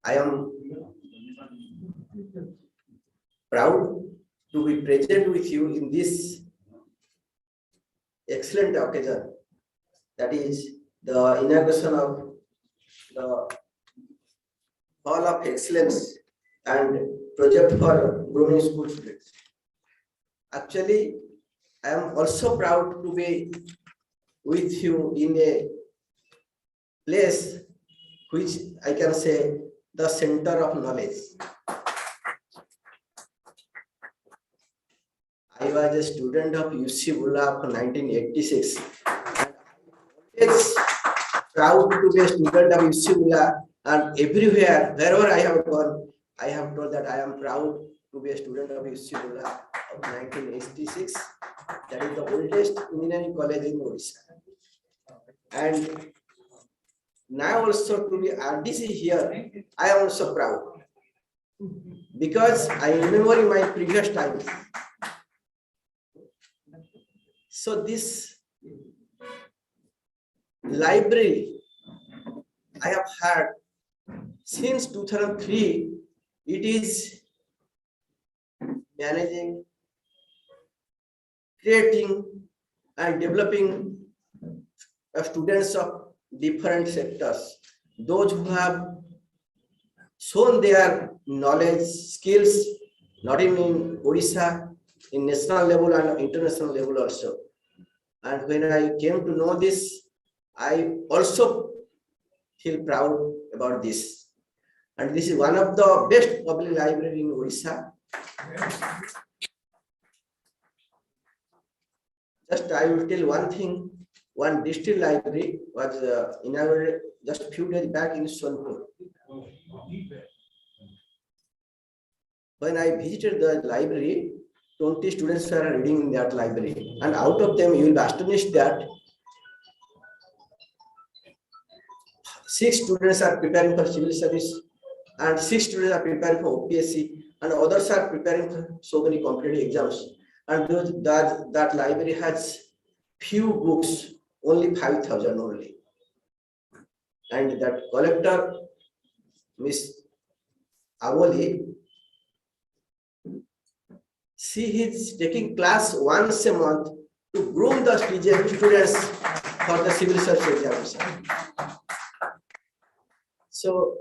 I am proud to be present with you in this excellent occasion, that is the inauguration of the Hall of Excellence and project for grooming school students. Actually, I am also proud to be with you in a place which I can say the center of knowledge. I was a student of OSOU of 1986. And I am proud to be a student of OSOU, and everywhere, wherever I have gone, I have told that I am proud to be a student of OSOU of 1986. That is the oldest engineering college in Odisha. And now also to be RDC here, I am also proud. Because I remember in my previous times. So this library I have had since 2003, it is managing, creating and developing students of different sectors. Those who have shown their knowledge, skills, not only in Odisha, in national level and international level also. And when I came to know this, I also feel proud about this. And this is one of the best public library in Odisha. Just I will tell one thing. One district library was inaugurated just a few days back in Sonpur. When I visited the library, 20 students were reading in that library, and out of them you will be astonished that 6 students are preparing for civil service, and 6 students are preparing for OPSC, and others are preparing for so many competitive exams. And that library has few books, only 5,000 only. And that collector Miss Avoli, she is taking class once a month to groom the students for the civil service examination. So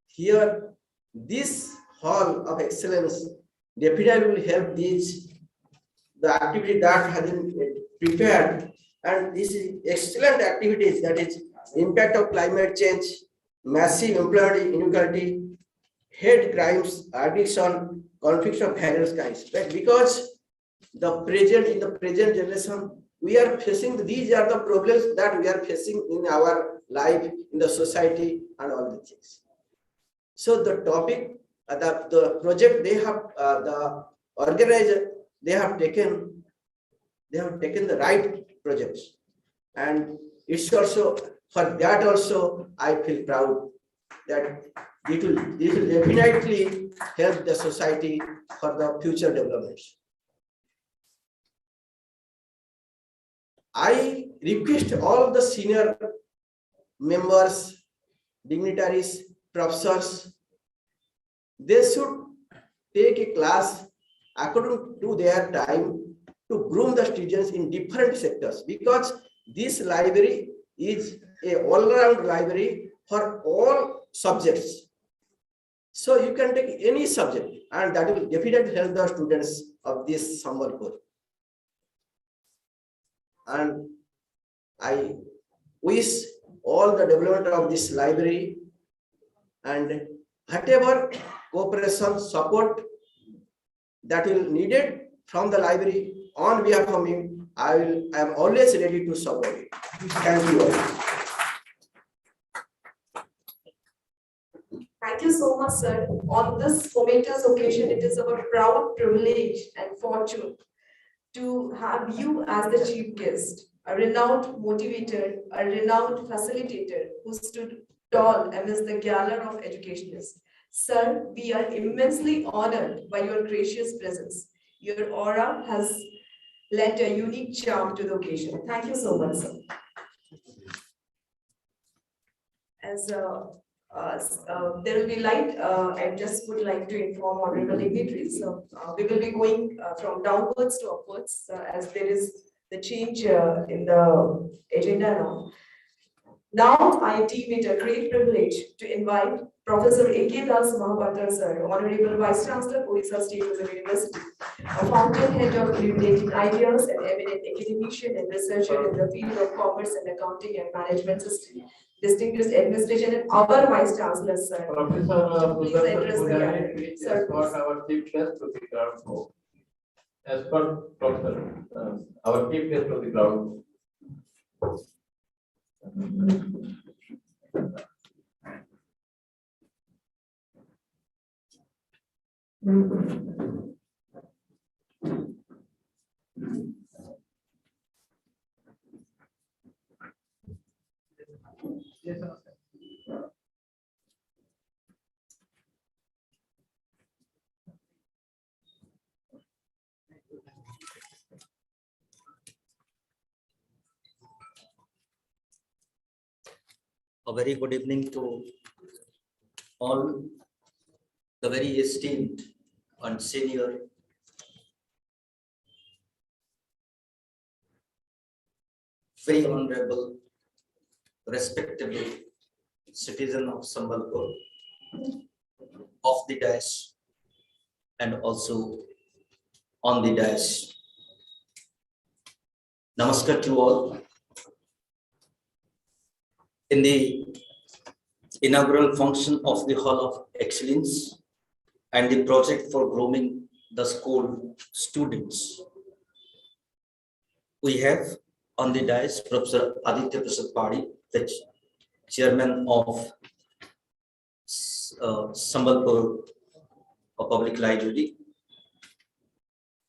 here, this hall of excellence definitely will help the activity that has been prepared, and this is excellent activities, that is impact of climate change, massive employment inequality, hate crimes, addiction, conflicts of various kinds. Right? Because in the present generation, we are facing, these are the problems that we are facing in our life, in the society, and all the things. So the topic, the project they have, the organizer, they have taken the right projects, and it's also for that also I feel proud that it will definitely help the society for the future developments. I request all the senior members, dignitaries, professors, they should take a class according to their time to groom the students in different sectors, because this library is a all-round library for all subjects. So you can take any subject, and that will definitely help the students of this Sambalpur. And I wish all the development of this library, and whatever cooperation support that will needed from the library on behalf of me, I am always ready to support it. Thank you all. Thank you so much, sir. On this momentous occasion, it is our proud privilege and fortune to have you as the chief guest, a renowned motivator, a renowned facilitator who stood tall amidst the gallery of educationists. Sir, we are immensely honored by your gracious presence. Your aura has lent a unique charm to the occasion. Thank you so much, sir. As there will be light, I just would like to inform honorable dignitaries. So we will be going from downwards to upwards as there is the change in the agenda now. Now I deem it a great privilege to invite Professor A.K. Das Mahapatra sir, Honorable Vice Chancellor, Odisha State University, a fountainhead of illuminating ideas and eminent academician and researcher in the field of commerce and accounting and management system, distinguished administration, and our Vice Chancellor sir. Professor, Please address the gallery. please Sir, escort our chief guest to the ground floor. Escort Professor, our chief guest to the ground. Yes, sir. A very good evening to all the very esteemed and senior very honorable, respectable citizen of Sambalpur, of the dais and also on the dais. Namaskar to all. In the inaugural function of the Hall of Excellence and the project for grooming the school students, we have on the dais Professor Aditya Prasad Padi, the chairman of Sambalpur Public Library,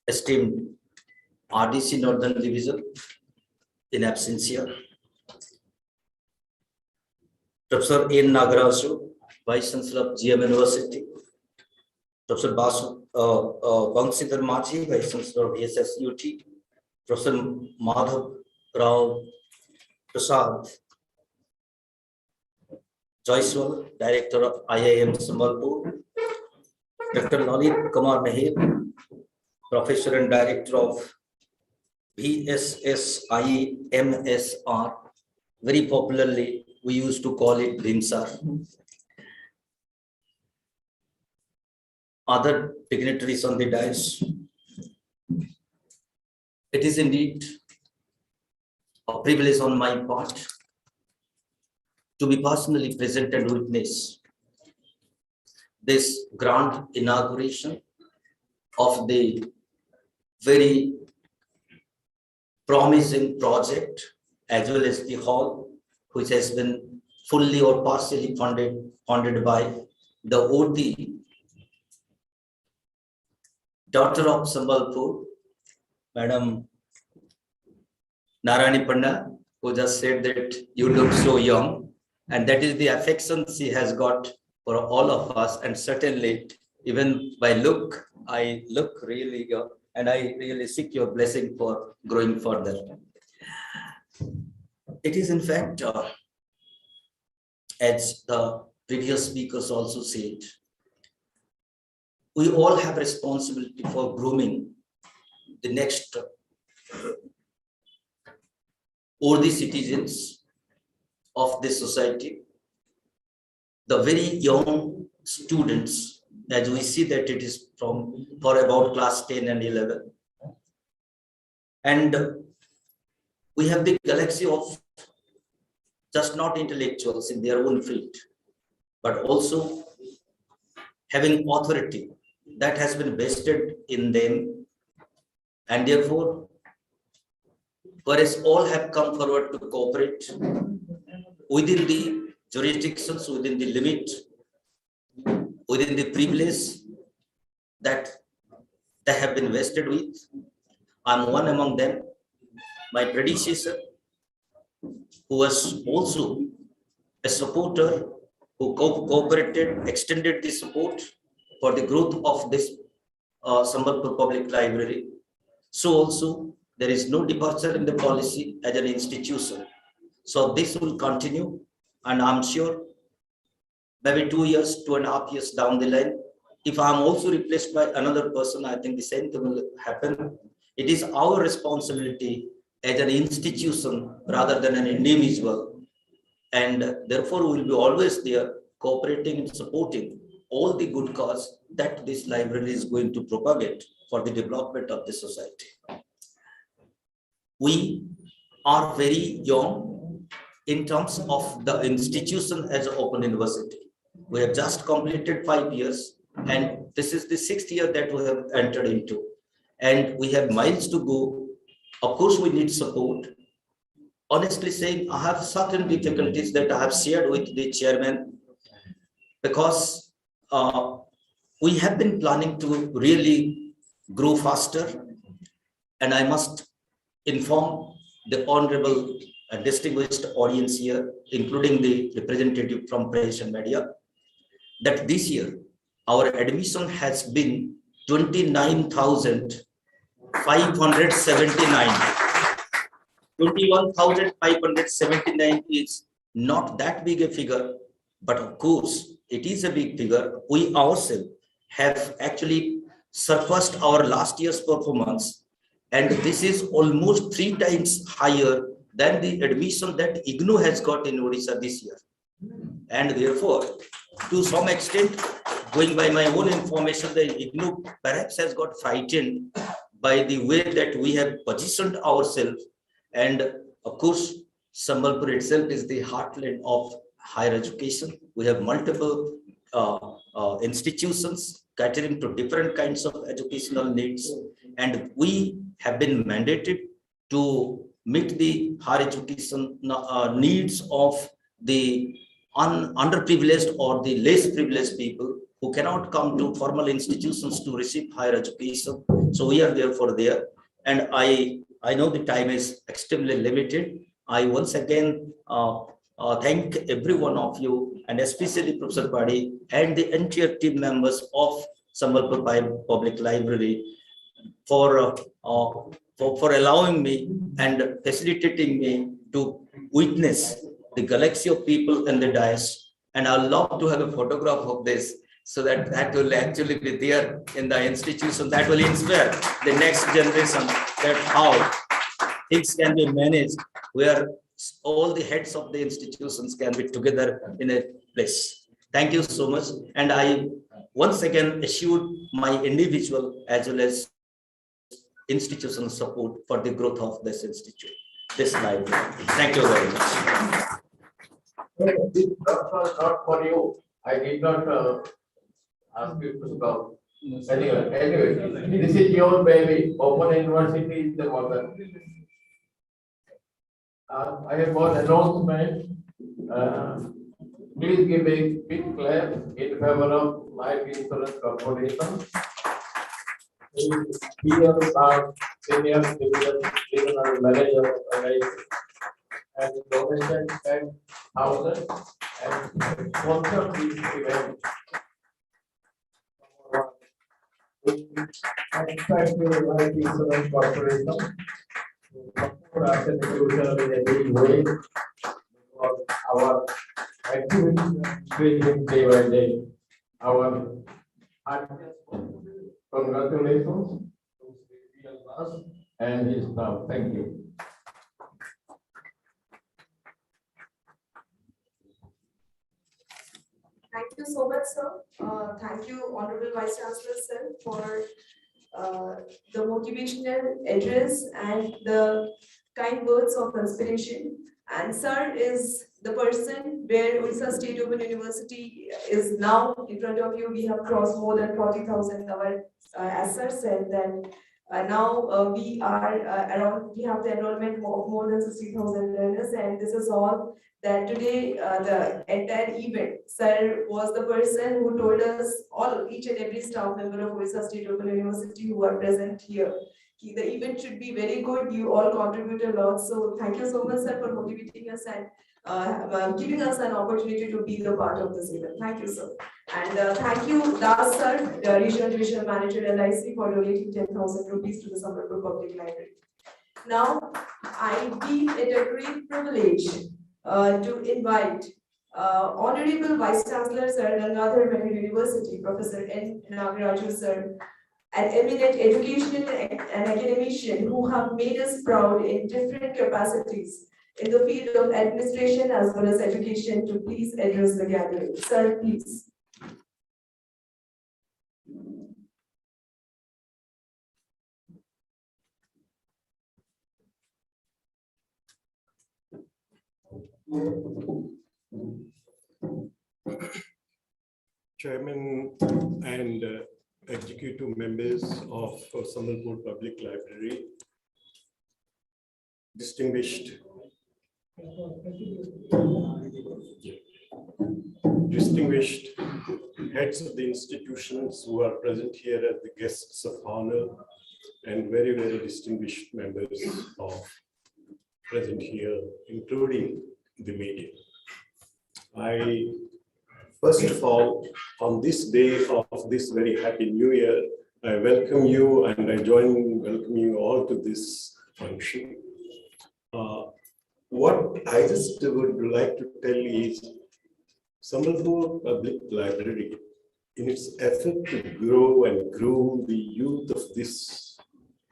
esteemed RDC Northern Division in absentia, Professor Inaugural, Vice Chancellor of GM University, Professor Bangsidhar Maji, Vice Chancellor of VSSUT, Professor Madhav Rao Prasad, Joyswal, Director of IIM Sambalpur, Dr. Lalit Kumar Mehir, Professor and Director of VSSIMSR, very popularly we used to call it BIMSAR. Other dignitaries on the dais. It is indeed a privilege on my part to be personally present and witness this grand inauguration of the very promising project as well as the hall, which has been fully or partially funded by the OD, daughter of Sambalpur, Madam Narani Panna, who just said that you look so young, and that is the affection she has got for all of us, and certainly even by look, I look really young, and I really seek your blessing for growing further. It is in fact, as the previous speakers also said, we all have responsibility for grooming the next or the citizens of this society, the very young students, as we see that it is for about class 10 and 11. And we have the galaxy of just not intellectuals in their own field, but also having authority that has been vested in them. And therefore, whereas all have come forward to cooperate within the jurisdictions, within the limit, within the privilege that they have been vested with. I'm one among them. My predecessor, who was also a supporter, who cooperated, extended the support for the growth of this Sambalpur Public Library. So also, there is no departure in the policy as an institution. So this will continue, and I'm sure maybe 2 years, 2.5 years down the line, if I'm also replaced by another person, I think the same thing will happen. It is our responsibility as an institution rather than an individual. And therefore, we will be always there cooperating and supporting all the good cause that this library is going to propagate for the development of the society. We are very young in terms of the institution as an open university. We have just completed 5 years, and this is the 6th year that we have entered into. And we have miles to go. Of course, we need support. Honestly saying, I have certain difficulties that I have shared with the chairman, because we have been planning to really grow faster. And I must inform the honorable and distinguished audience here, including the representative from press and media, that this year our admission has been 29,579. 21,579 is not that big a figure, but of course it is a big figure. We ourselves have actually surpassed our last year's performance, and this is almost 3 times higher than the admission that IGNOU has got in Odisha this year. And therefore, to some extent, going by my own information, the IGNOU perhaps has got frightened by the way that we have positioned ourselves. And of course, Sambalpur itself is the heartland of higher education. We have multiple institutions catering to different kinds of educational needs. And we have been mandated to meet the higher education needs of the underprivileged or the less privileged people who cannot come to formal institutions to receive higher education. So we are therefore there. And I know the time is extremely limited. I once again thank every one of you, and especially Professor Padi and the entire team members of Sambalpur Public Library for allowing me and facilitating me to witness the galaxy of people in the dais And I would love to have a photograph of this so that that will actually be there in the institution. That will inspire the next generation that how things can be managed, where all the heads of the institutions can be together in a place. Thank you so much. And I once again assured my individual as well as institutional support for the growth of this institute, this library. Thank you very much. This was not for you. I did not ask you to come. Anyway, this is your baby. Open University is the mother. I have one announcement. Please give a big clap in favor of Life Insurance Corporation. Here are senior divisional manager and donation 10,000 and sponsor this event. Thank you, Life Insurance Corporation. For us individual in a big way, because our activity is increasing day by day. Our congratulations to Sri and his staff. Thank you. Thank you so much, sir. Thank you, Honorable Vice Chancellor, sir, for the motivational address and the kind words of inspiration. And sir is the person where Odisha State Open University is now in front of you. We have crossed more than 40,000. As sir said, that now we are around, we have the enrollment of more than 60,000 learners, and this is all that today the entire event, sir was the person who told us all, each and every staff member of Odisha State Open University who are present here. The event should be very good. You all contribute a lot. So thank you so much, sir, for motivating us and giving us an opportunity to be the part of this event. Thank you, sir. And thank you, Das sir, the Regional Division Manager LIC, for donating 10,000 rupees to the Sambalpur Public Library. Now, I deem it a great privilege to invite Honorable Vice Chancellor, Sir, Gangadhar Mehta University, Professor Inaugural, sir, an eminent educational and academician who have made us proud in different capacities in the field of administration as well as education, to please address the gathering. Sir, please. Chairman and executive members of Sambalpur Public Library, distinguished heads of the institutions who are present here as the guests of honor, and very, very distinguished members of present here, including the media. I, first of all, on this day of this very happy new year, I welcome you and I join welcoming you all to this function. What I just would like to tell is Sambalpur Public Library, in its effort to grow and groom the youth of this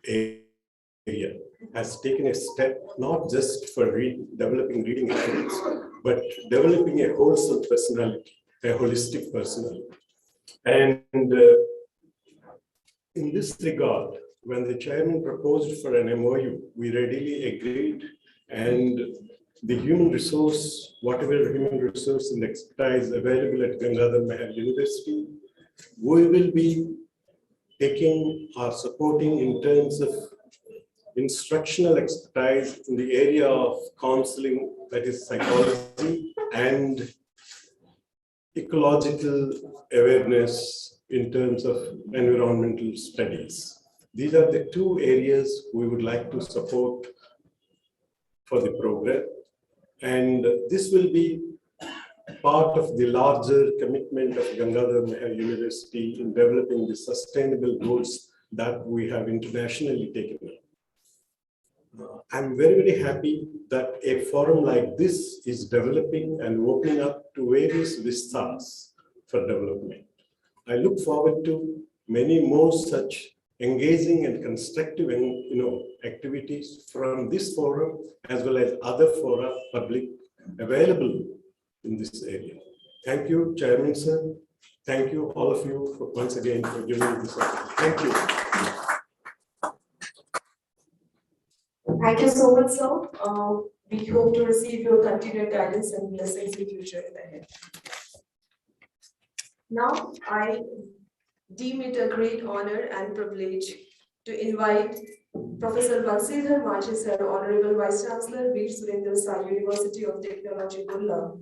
area, has taken a step not just for developing reading habits, but developing a wholesome personality, a holistic personality. And in this regard, when the chairman proposed for an MOU, we readily agreed, and the human resource, whatever human resource and expertise available at Gangadhar Mehta University, we will be taking or supporting in terms of instructional expertise in the area of counseling, that is psychology, and ecological awareness in terms of environmental studies. These are the two areas we would like to support for the program. And this will be part of the larger commitment of Gangadhar Mehta University in developing the sustainable goals that we have internationally taken up. I'm very, very happy that a forum like this is developing and opening up to various vistas for development. I look forward to many more such engaging and constructive activities from this forum as well as other fora public available in this area. Thank you, Chairman sir. Thank you, all of you, for once again for giving me this opportunity. Thank you. Thank you so much, sir. We hope to receive your continued guidance and blessings in future ahead. Now, I deem it a great honor and privilege to invite Professor Balsidhar Machi, sir, Honorable Vice Chancellor, Veer Surendra Sai, University of Technology, Burla,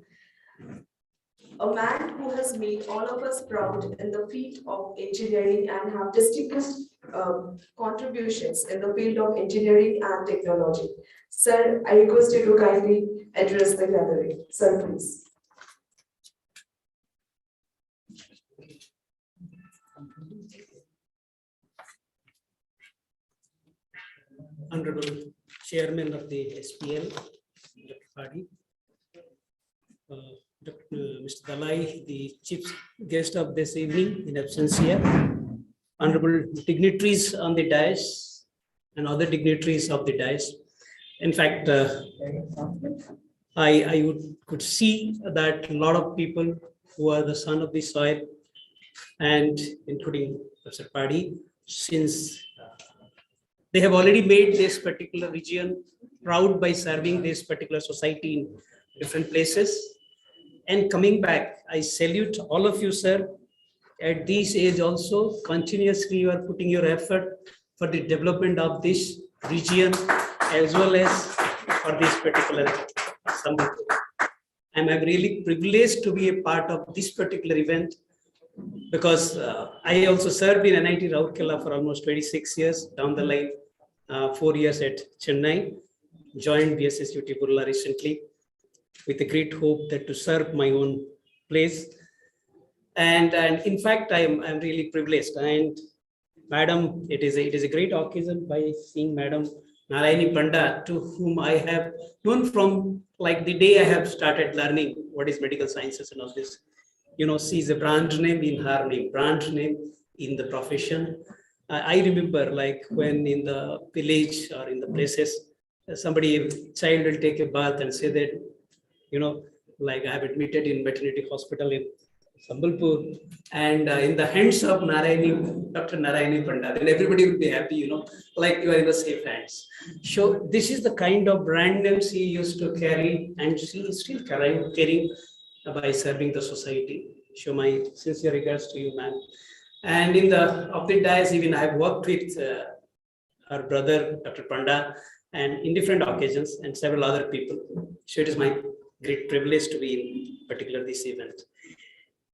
a man who has made all of us proud in the field of engineering and have distinguished contributions in the field of engineering and technology. Sir, I request you to kindly address the gathering. Sir, please. Honorable Chairman of the SPL, Dr. Padi, Mr. Dalai, the chief guest of this evening in absentia, honorable dignitaries on the dais and other dignitaries of the dais. In fact, I could see that a lot of people who are the son of the soil, and including Professor Padi, since they have already made this particular region proud by serving this particular society in different places. And coming back, I salute all of you, sir. At this age also, continuously you are putting your effort for the development of this region as well as for this particular Sambalpur. I'm really privileged to be a part of this particular event because I also served in NIT Rourkela for almost 26 years, down the line 4 years at Chennai, joined BSSUT Burla recently with a great hope that to serve my own place. And in fact, I'm really privileged. And Madam, it is a great occasion by seeing Madam Narayani Panda, to whom I have known from like the day I have started learning what is medical sciences and all this. You know, she is a brand name in her name, brand name in the profession. I remember like when in the village or in the places, child will take a bath and say that, you know, like I have admitted in maternity hospital in Sambalpur, and in the hands of Narayani, Dr. Narayani Panda, then everybody will be happy, you know, like you are in the safe hands. So this is the kind of brand name she used to carry, and she is still carrying by serving the society. So my sincere regards to you, ma'am. And in the dais, even I have worked with her brother, Dr. Panda, and in different occasions, and several other people. So it is my great privilege to be in particular this event.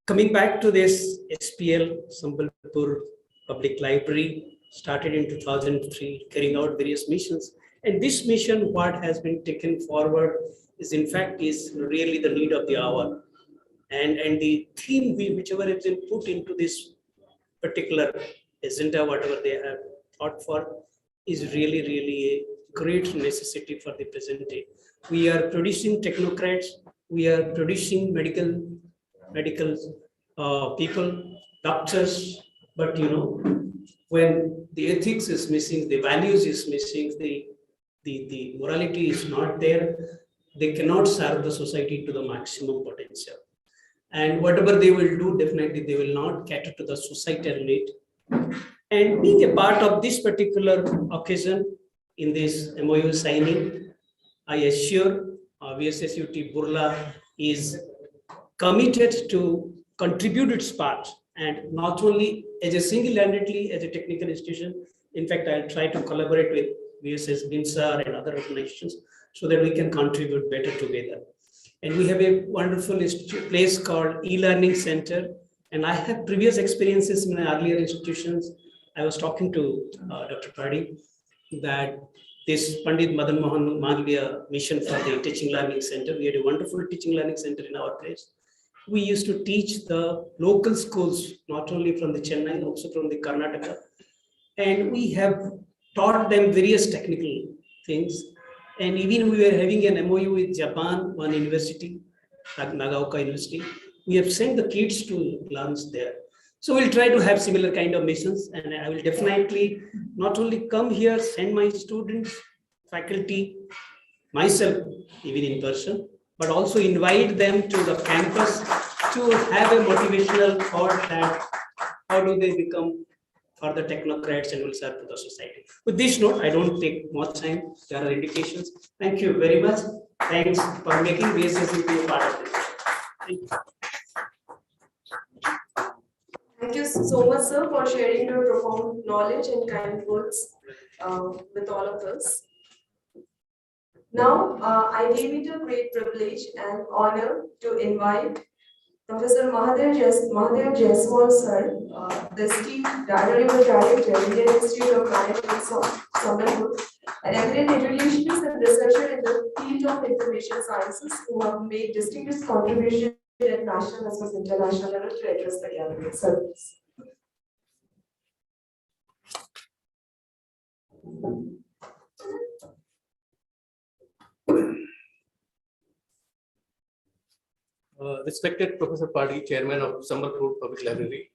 Coming back to this SPL Sambalpur Public Library, started in 2003, carrying out various missions. And this mission, what has been taken forward is in fact is really the need of the hour. And the theme whichever has been put into this particular agenda, whatever they have thought for, is really a great necessity for the present day. We are producing technocrats, we are producing medical people, doctors, but you know, when the ethics is missing, the values is missing, the morality is not there, they cannot serve the society to the maximum potential. And whatever they will do, definitely they will not cater to the societal need. And being a part of this particular occasion in this MOU signing, I assure BSSUT Burla is committed to contribute its part, and not only as a single-handedly as a technical institution. In fact, I'll try to collaborate with BSS, BINSAR and other organizations so that we can contribute better together. And we have a wonderful place called e-learning center. And I have previous experiences in earlier institutions. I was talking to Dr. Padi that this Pandit Madan Mohan Malviya mission for the teaching learning center. We had a wonderful teaching learning center in our place. We used to teach the local schools, not only from the Chennai, also from the Karnataka. And we have taught them various technical things. And even we were having an MOU with Japan, one university, Nagaoka University. We have sent the kids to learn there. So we'll try to have similar kind of missions, and I will definitely not only come here, send my students, faculty, myself, even in person, but also invite them to the campus to have a motivational thought that how do they become further technocrats and will serve to the society. With this note, I don't take much time. There are indications. Thank you very much. Thanks for making VSS be a part of it. Thank you. Thank you so much, sir, for sharing your profound knowledge and kind words with all of us. Now, I deem it a great privilege and honor to invite Professor Mahadev Jaiswal, sir, the esteemed Honorable Director, Indian Institute of Management, Sambalpur, an eminent educationist and researcher in the field of information sciences who have made distinguished contributions at national as well as international level to address the gathering. Sir, please. Respected Professor Padi, Chairman of Sambalpur Public Library,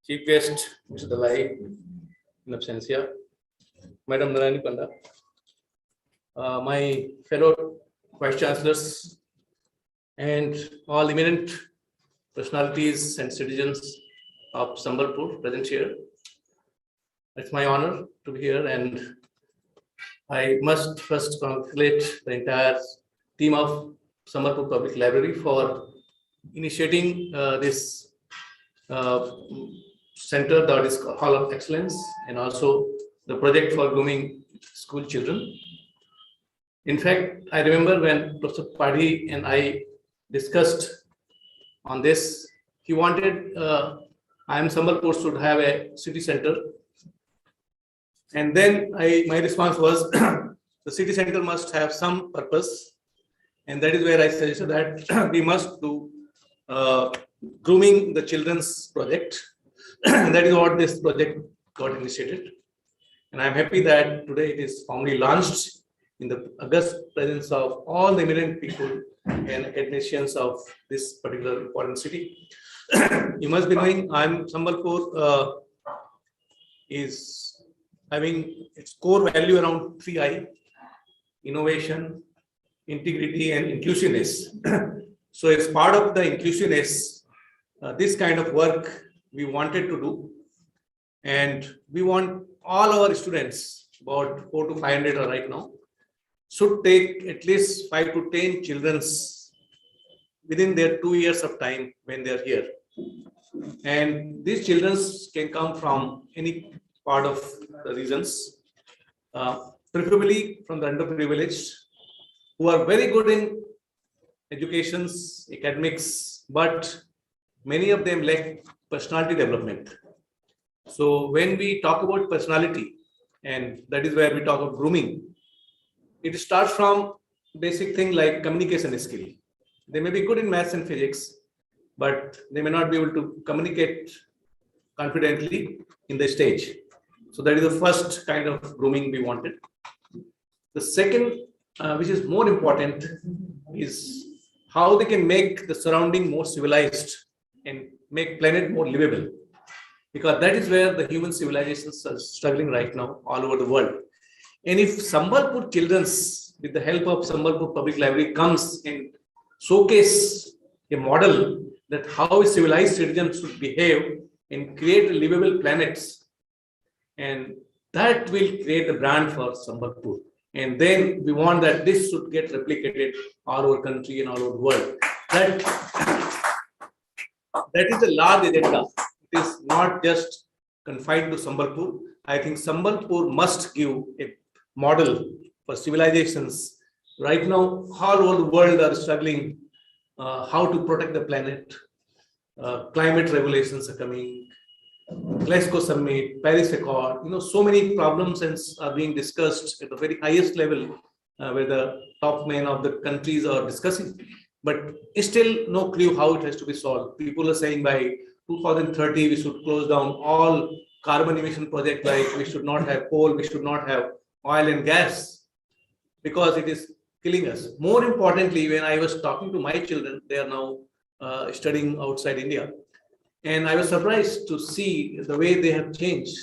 Chief Guest, Mr. Dalai, in absentia, Madam Narani Panda, my fellow Vice Chancellors, and all eminent personalities and citizens of Sambalpur present here. It's my honor to be here, and I must first congratulate the entire team of Sambalpur Public Library for initiating this center, that is Hall of Excellence, and also the project for grooming school children. In fact, I remember when Professor Padi and I discussed on this, he wanted IIM Sambalpur should have a city center. And then my response was, the city center must have some purpose. And that is where I suggested that we must do grooming the children's project. And that is what this project got initiated. And I'm happy that today it is formally launched in the august presence of all the eminent people and academicians of this particular important city. You must be knowing, Sambalpur is having its core value around 3I: innovation, integrity, and inclusiveness. So as part of the inclusiveness, this kind of work we wanted to do, and we want all our students, about 400 to 500 are right now, should take at least 5 to 10 children's within their 2 years of time when they are here. And these children can come from any part of the regions, preferably from the underprivileged, who are very good in educations, academics, but many of them lack personality development. So when we talk about personality, and that is where we talk about grooming, it starts from basic thing like communication skill. They may be good in maths and physics, but they may not be able to communicate confidently in the stage. So that is the first kind of grooming we wanted. The second, which is more important, is how they can make the surrounding more civilized and make planet more livable. Because that is where the human civilizations are struggling right now all over the world. And if Sambalpur children's, with the help of Sambalpur Public Library, comes and showcase a model that how a civilized citizen should behave and create livable planets, and that will create a brand for Sambalpur. And then we want that this should get replicated all over country and all over the world. That is a large agenda. It is not just confined to Sambalpur. I think Sambalpur must give a model for civilizations. Right now, all over the world are struggling how to protect the planet. Climate regulations are coming, Glasgow Summit, Paris Accord, so many problems are being discussed at the very highest level where the top men of the countries are discussing. But still no clue how it has to be solved. People are saying by 2030, we should close down all carbon emission projects, like we should not have coal, we should not have oil and gas. because it is killing us. More importantly, when I was talking to my children, they are now studying outside India. And I was surprised to see the way they have changed.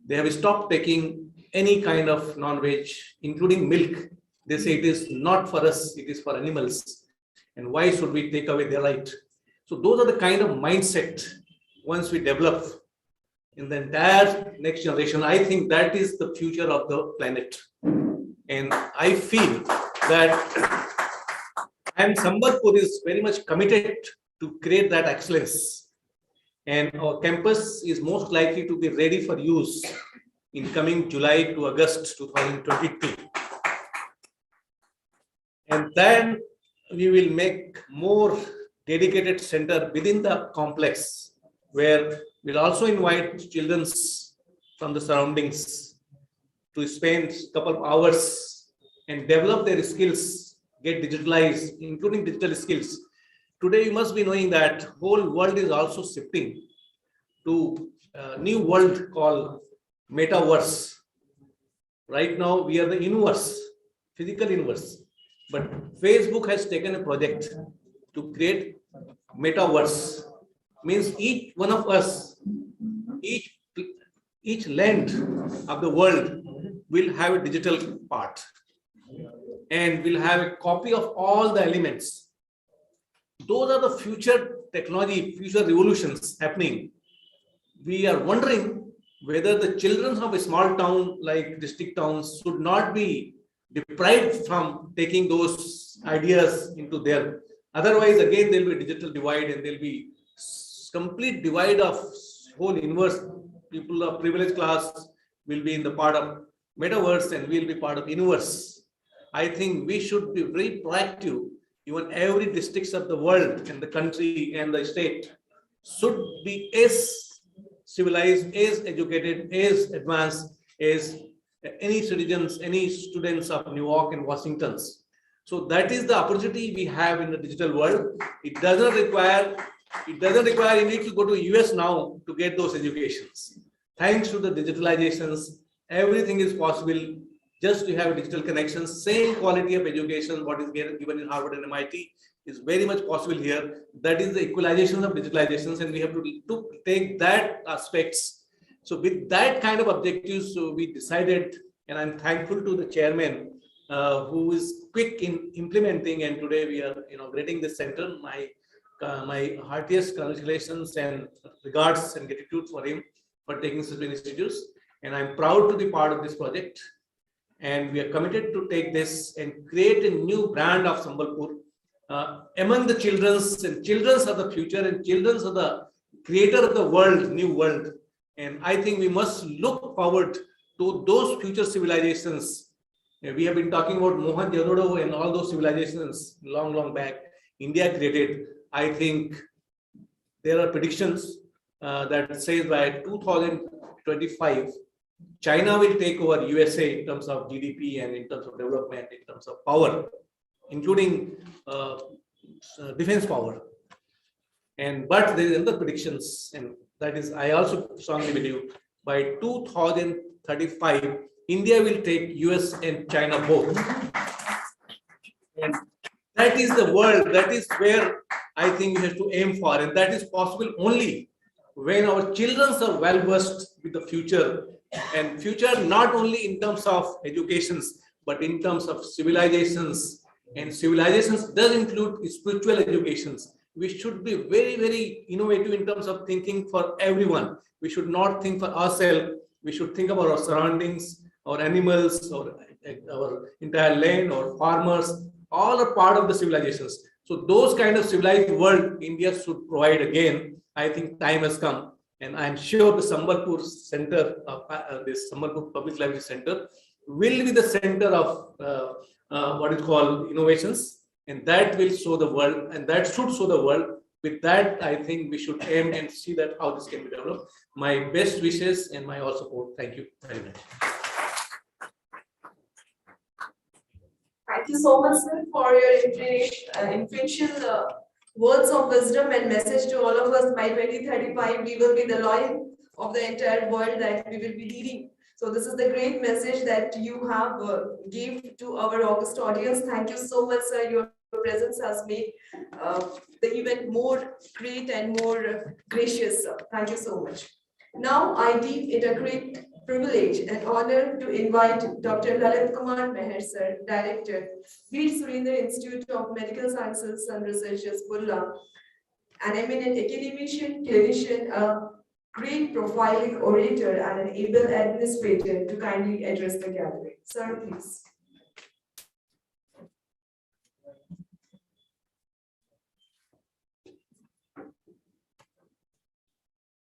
They have stopped taking any kind of non-veg, including milk. They say it is not for us, it is for animals. And why should we take away their right? So those are the kind of mindset once we develop in the entire next generation, I think that is the future of the planet. And I feel that Sambalpur is very much committed to create that excellence. And our campus is most likely to be ready for use in coming July to August 2022. And then we will make more dedicated center within the complex, where we'll also invite children from the surroundings to spend a couple of hours and develop their skills, get digitalized, including digital skills. Today, you must be knowing that whole world is also shifting to a new world called metaverse. Right now, we are the universe, physical universe. But Facebook has taken a project to create metaverse. Means each one of us, each land of the world will have a digital part and will have a copy of all the elements. Those are the future technology, future revolutions happening. We are wondering whether the children of a small town like district towns should not be deprived from taking those ideas into their. Otherwise, again, there will be a digital divide and there will be complete divide of whole inverse. People of privileged class will be in the part of metaverse and we will be part of universe. I think we should be very proactive. Even every districts of the world and the country and the state should be as civilized, as educated, as advanced as any citizens, any students of New York and Washington's. So that is the opportunity we have in the digital world. It doesn't require you need to go to US now to get those educations. Thanks to the digitalizations, everything is possible just to have a digital connection. Same quality of education, what is given in Harvard and MIT is very much possible here. That is the equalization of digitalizations, and we have to take that aspects. So with that kind of objectives, so we decided, and I'm thankful to the chairman who is quick in implementing, and today we are inaugurating this center. My heartiest congratulations and regards and gratitude for him for taking such many initiatives. And I'm proud to be part of this project. And we are committed to take this and create a new brand of Sambalpur among the children's, and children's are the future, and children's are the creator of the world, new world. And I think we must look forward to those future civilizations. We have been talking about Mohenjo-daro and all those civilizations long back India created. I think there are predictions that says by 2025, China will take over USA in terms of GDP and in terms of development, in terms of power, including defense power. But there is another predictions, and that is, I also strongly believe by 2035, India will take US and China both. And that is the world, that is where I think we have to aim for, and that is possible only when our children are well versed with the future, and future not only in terms of educations, but in terms of civilizations, and civilizations does include spiritual educations. We should be very innovative in terms of thinking for everyone. We should not think for ourselves. We should think about our surroundings, our animals, or our entire land, or farmers. All are part of the civilizations. So those kind of civilized world India should provide again. I think time has come, and I'm sure the Sambalpur Center, this Sambalpur Public Library Center, will be the center of what is called innovations, and that will show the world, and that should show the world. With that, I think we should aim and see that how this can be developed. My best wishes and my all support. Thank you very much. Thank you so much, sir, for your influential words of wisdom and message to all of us. By 2035, we will be the lion of the entire world, that we will be leading So this is the great message that you have gave to our August audience. Thank you so much, sir. Your presence has made the event more great and more gracious, sir. Thank you so much. Now I deem it a great privilege and honor to invite Dr. Lalit Kumar Meher, sir, Director, Veer Surendra Institute of Medical Sciences and Researches, Bulla, an eminent academician, clinician, a great profiling orator, and an able administrator to kindly address the gathering. Sir, please.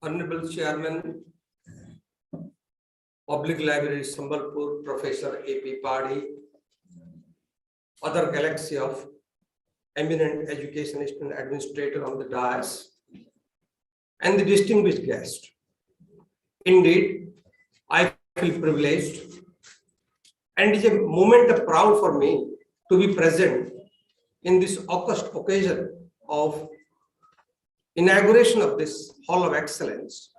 Honorable Chairman, Public Library Sambalpur, Professor A.P. Padi, other galaxy of eminent educationist and administrator on the dais, and the distinguished guest. Indeed, I feel privileged, and it is a moment of proud for me to be present in this august occasion of inauguration of this Hall of Excellence,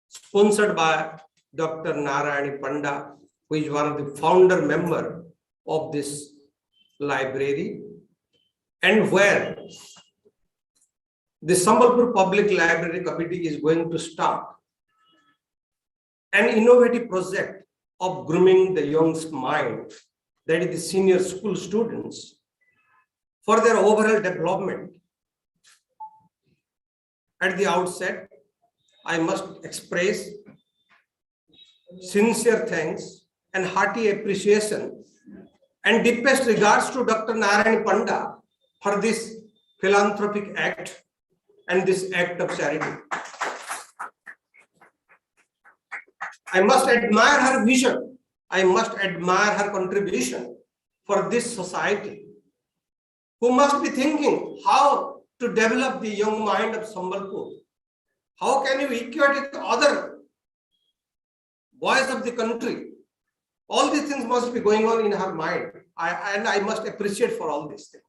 sponsored by Dr. Narayani Panda, who is one of the founder member of this library, and where the Sambalpur Public Library Committee is going to start an innovative project of grooming the young's mind, that is the senior school students, for their overall development. At the outset, I must express sincere thanks and hearty appreciation and deepest regards to Dr. Narayani Panda for this philanthropic act and this act of charity. I must admire her vision. I must admire her contribution for this society, who must be thinking how to develop the young mind of Sambalpur. How can you equate it to other boys of the country? All these things must be going on in her mind. I must appreciate for all these things.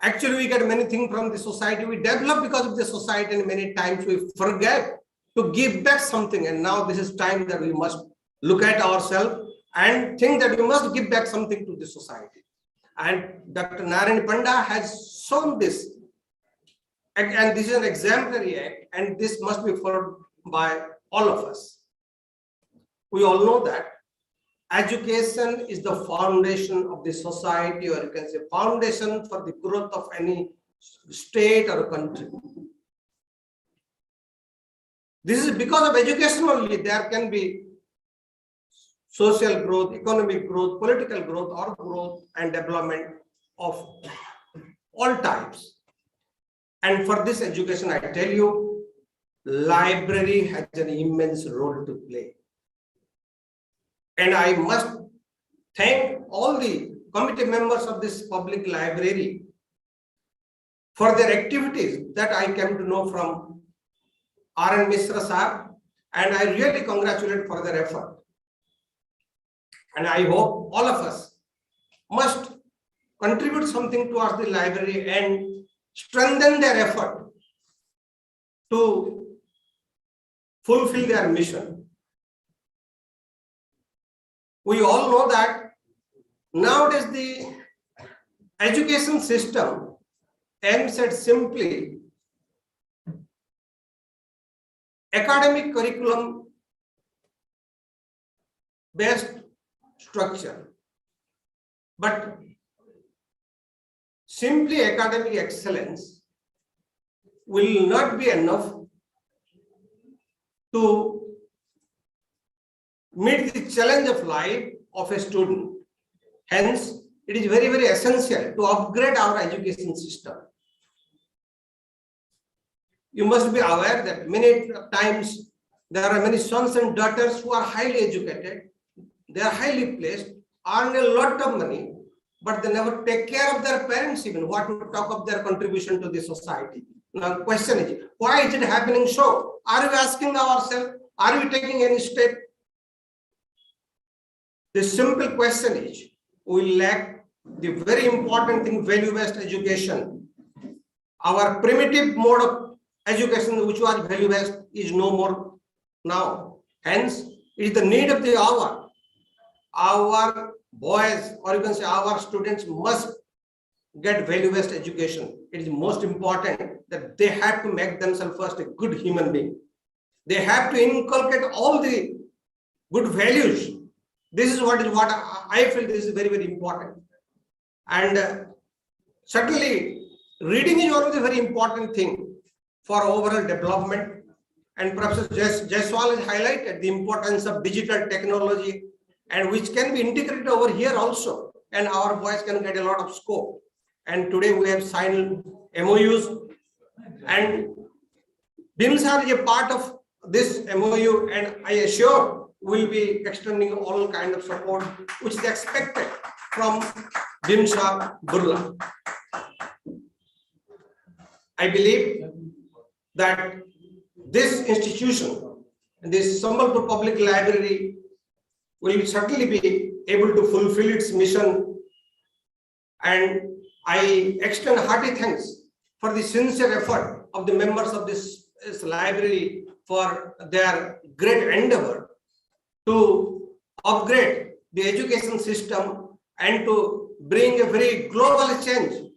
Actually, we get many things from the society. We develop because of the society, and many times we forget to give back something. And now this is time that we must look at ourselves and think that we must give back something to the society. And Dr. Narayani Panda has shown this. And this is an exemplary act, and this must be followed by all of us. We all know that education is the foundation of the society, or you can say foundation for the growth of any state or country. This is because of education only there can be social growth, economic growth, political growth, or growth and development of all types. And for this education, I tell you, library has an immense role to play. And I must thank all the committee members of this public library for their activities that I came to know from R.N. Mishra sir, and I really congratulate for their effort. And I hope all of us must contribute something towards the library and strengthen their effort to fulfill their mission. We all know that nowadays the education system aims at simply academic curriculum based structure, but simply academic excellence will not be enough to meet the challenge of life of a student. Hence, it is very, very essential to upgrade our education system. You must be aware that many times there are many sons and daughters who are highly educated, they are highly placed, earn a lot of money, but they never take care of their parents even, what to talk of their contribution to the society. Now the question is, why is it happening so? Are we asking ourselves, are we taking any step? The simple question is, we lack the very important thing, value-based education. Our primitive mode of education, which was value-based, is no more now. Hence, it is the need of the hour. Our boys, or you can say our students, must get value-based education. It is most important that they have to make themselves first a good human being. They have to inculcate all the good values. This is what I feel this is very, very important. And certainly, reading is one of the very important thing for overall development. And Professor Jaiswal has highlighted the importance of digital technology, and which can be integrated over here also, and our boys can get a lot of scope. And today we have signed MOUs, and BIMSAR is a part of this MOU, and I assure we'll be extending all kind of support which is expected from BIMSAR Burla. I believe that this institution, this Sambalpur Public Library, will certainly be able to fulfill its mission, and I extend hearty thanks for the sincere effort of the members of this library for their great endeavor to upgrade the education system and to bring a very global change,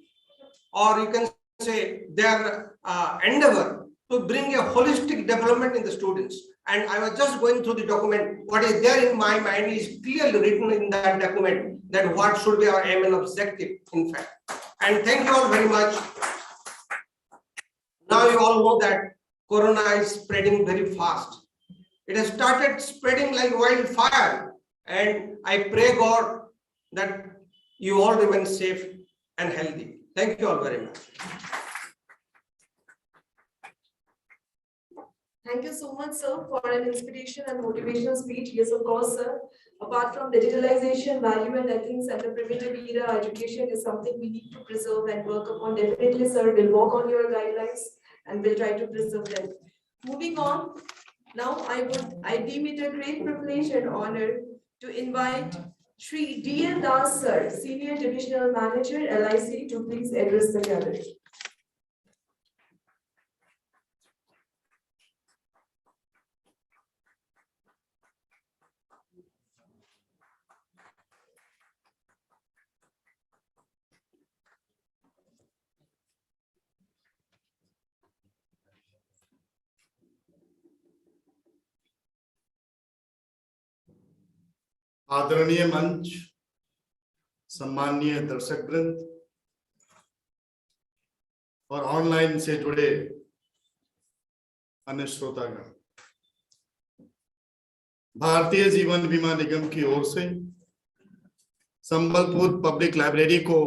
or you can say their endeavor to bring a holistic development in the students. And I was just going through the document. What is there in my mind is clearly written in that document, that what should be our aim and objective, in fact. And thank you all very much. Now you all know that Corona is spreading very fast. It has started spreading like wildfire, and I pray God that you all remain safe and healthy. Thank you all very much. Thank you so much, sir, for an inspiration and motivational speech. Yes, of course, sir. Apart from digitalization, value and ethics and the primitive era, education is something we need to preserve and work upon. Definitely, sir, we'll work on your guidelines and we'll try to preserve them. Moving on, now I deem it a great privilege and honor to invite Shri D.L. Das, sir, Senior Divisional Manager, LIC, to please address the gathering. आदरणीय मंच, सम्माननीय दर्शक वृंद और online से जुड़े अन्य श्रोतागण, भारतीय जीवन बीमा निगम की ओर से संबलपुर पब्लिक लाइब्रेरी को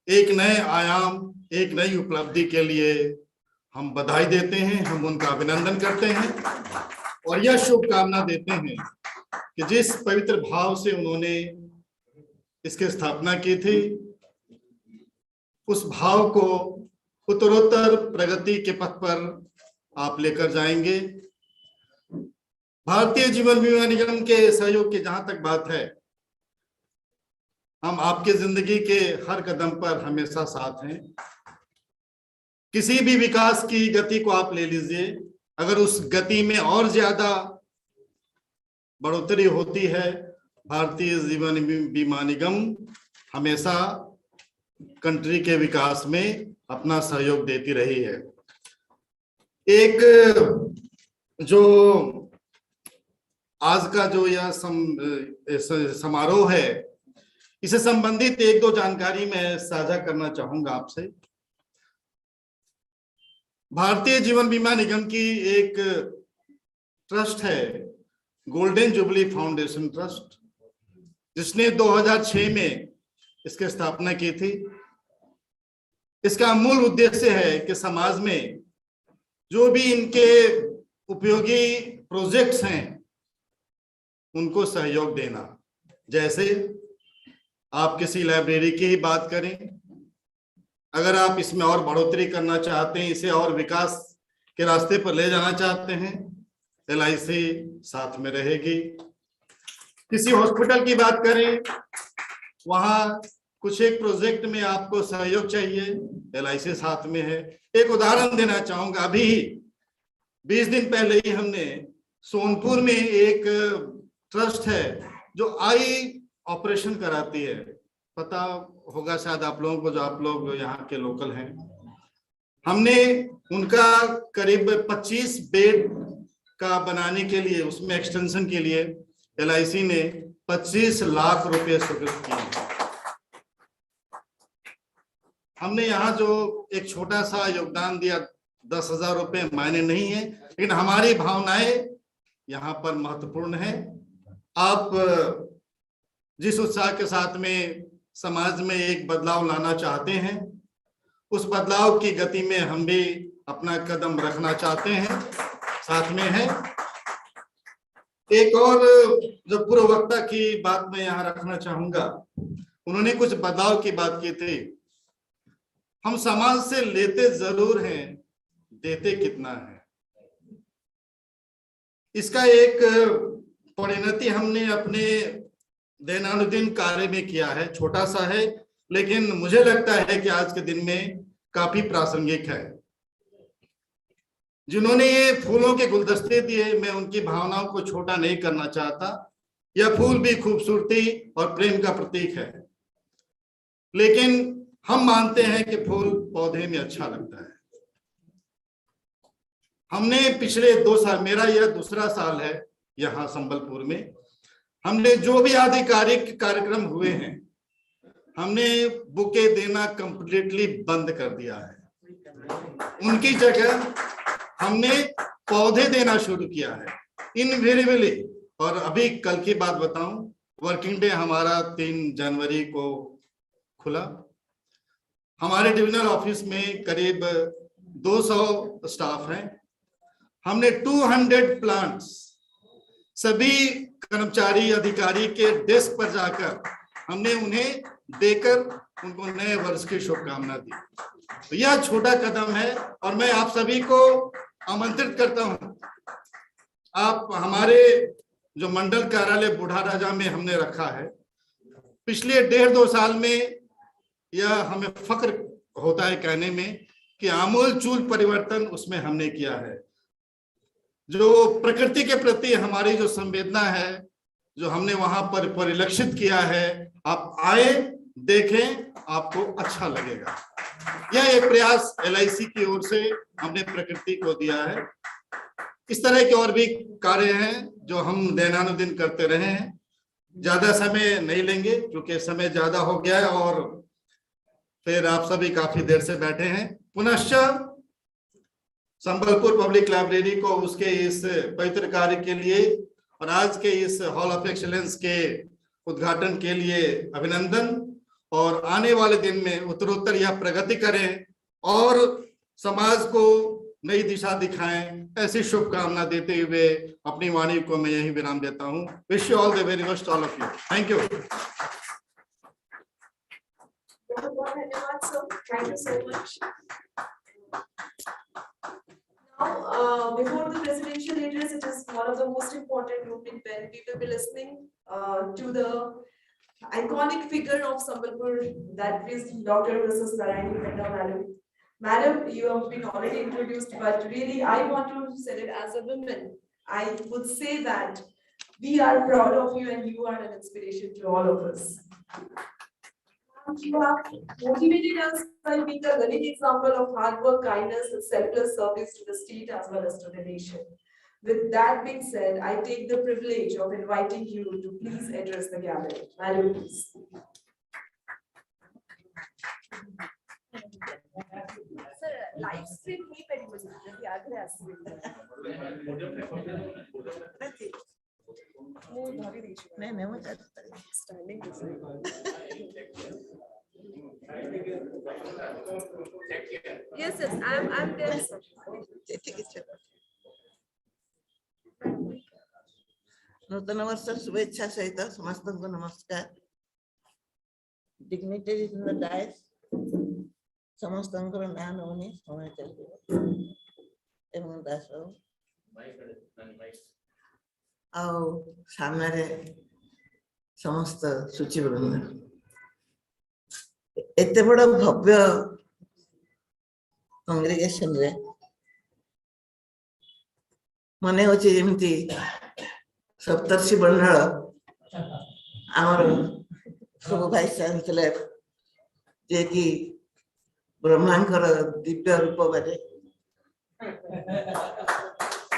एक नए आयाम, एक नई उपलब्धि के लिए हम बधाई देते हैं, हम उनका अभिनंदन करते हैं और यह शुभकामना देते हैं कि जिस पवित्र भाव से उन्होंने इसकी स्थापना की थी, उस भाव को उत्तरोत्तर प्रगति के पथ पर आप लेकर जाएंगे। भारतीय जीवन बीमा निगम के सहयोग की जहां तक बात है, हम आपके जिंदगी के हर कदम पर हमेशा साथ हैं। किसी भी विकास की गति को आप ले लीजिए, अगर उस गति में और ज्यादा बढ़ोतरी होती है, भारतीय जीवन बीमा निगम हमेशा कंट्री के विकास में अपना सहयोग देती रही है। एक जो आज का जो यह समारोह है, इससे संबंधित एक दो जानकारी मैं साझा करना चाहूंगा आपसे। भारतीय जीवन बीमा निगम की एक ट्रस्ट है, गोल्डन जुबली फाउंडेशन ट्रस्ट, जिसने 2006 में इसकी स्थापना की थी। इसका मूल उद्देश्य है कि समाज में जो भी इनके उपयोगी प्रोजेक्ट्स हैं, उनको सहयोग देना। जैसे आप किसी लाइब्रेरी की ही बात करें, अगर आप इसमें और बढ़ोतरी करना चाहते हैं, इसे और विकास के रास्ते पर ले जाना चाहते हैं, LIC साथ में रहेगी। किसी हॉस्पिटल की बात करें, वहां कुछ एक प्रोजेक्ट में आपको सहयोग चाहिए, LIC साथ में है। एक उदाहरण देना चाहूंगा, अभी 20 दिन पहले ही हमने सोनपुर में एक ट्रस्ट है जो आई ऑपरेशन कराती है, पता होगा शायद आप लोगों को, जो आप लोग यहाँ के लोकल हैं। हमने उनका करीब 25 बेड का बनाने के लिए, उसमें एक्सटेंशन के लिए LIC ने 25 लाख रुपए स्वीकृत किए। हमने यहाँ जो एक छोटा सा योगदान दिया, 10,000 रुपए मायने नहीं है, लेकिन हमारी भावनाएं यहाँ पर महत्वपूर्ण है। आप जिस उत्साह के साथ में समाज में एक बदलाव लाना चाहते हैं, उस बदलाव की गति में हम भी अपना कदम रखना चाहते हैं, साथ में है। एक और जो पूर्व वक्ता की बात मैं यहाँ रखना चाहूंगा, उन्होंने कुछ बदलाव की बात की थी। हम समाज से लेते जरूर हैं, देते कितना है, इसका एक परिणति हमने अपने दैनंदिन कार्य में किया है। छोटा सा है, लेकिन मुझे लगता है कि आज के दिन में काफी प्रासंगिक है। जिन्होंने ये फूलों के गुलदस्ते दिए, मैं उनकी भावनाओं को छोटा नहीं करना चाहता। यह फूल भी खूबसूरती और प्रेम का प्रतीक है, लेकिन हम मानते हैं कि फूल पौधे में अच्छा लगता है। हमने पिछले 2 साल, मेरा यह दूसरा साल है यहाँ संबलपुर में, हमने जो भी आधिकारिक कार्यक्रम हुए हैं, हमने बुके देना कंप्लीटली बंद कर दिया है। उनकी जगह हमने पौधे देना शुरू किया है, इनवेरिएबली। और अभी कल की बात बताऊं, वर्किंग डे हमारा 3 जनवरी को खुला। हमारे डिविजनल ऑफिस में करीब 200 स्टाफ हैं। हमने 200 प्लांट्स सभी कर्मचारी अधिकारी के डेस्क पर जाकर हमने उन्हें देकर उनको नए वर्ष की शुभकामना दी। तो यह छोटा कदम है और मैं आप सभी को आमंत्रित करता हूं। आप हमारे जो मंडल कार्यालय बूढ़ा राजा में हमने रखा है, पिछले 1.5-2 साल में यह हमें फक्र होता है कहने में कि आमूल चूल परिवर्तन उसमें हमने किया है। जो प्रकृति के प्रति हमारी जो संवेदना है, जो हमने वहां पर परिलक्षित किया है, आप आए देखें, आपको अच्छा लगेगा। यह एक प्रयास LIC की ओर से हमने प्रकृति को दिया है। इस तरह के और भी कार्य हैं जो हम दैनानुदिन करते रहे हैं। ज्यादा समय नहीं लेंगे क्योंकि समय ज्यादा हो गया है और फिर आप सभी काफी देर से बैठे हैं। पुनश्च संबलपुर पब्लिक लाइब्रेरी को उसके इस पवित्र कार्य के लिए और आज के इस हॉल ऑफ एक्सीलेंस के उद्घाटन के लिए अभिनंदन, और आने वाले दिन में उत्तरोत्तर यह प्रगति करें और समाज को नई दिशा दिखाएं, ऐसी शुभकामना देते हुए अपनी वाणी को मैं यही विराम देता हूं। Wish you all the very best, all of you. Thank you. Thank you so much. Now, before the presidential address, it is one of the most important movement when we will be listening to the iconic figure of Sambalpur, that is Dr. Mrs. Narayani Mehta, madam. Madam, you have been already introduced, but really I want to say it as a woman. I would say that we are proud of you and you are an inspiration to all of us. You have motivated us by being a living example of hard work, kindness, and selfless service to the state as well as to the nation. With that being said, I take the privilege of inviting you to please address the gathering. Madam, please. Sir, live stream नहीं करी मुझे, यदि आगे आसी। नहीं मैं standing Yes, I'm there, sir. नूतन वर्ष शुभेच्छा सहित समस्त को नमस्कार। डिग्निटरीज इन द डायस समस्त ना नौनी समय चलिए एवं दास आओ सामने रे समस्त सूची वृंद एते बड़ भव्य कांग्रेगेशन रे मने होची जेमती सप्तर्षि मंडल आमर सब वाइस चांसलर जे कि ब्रह्मांकर दिव्य रूप बारे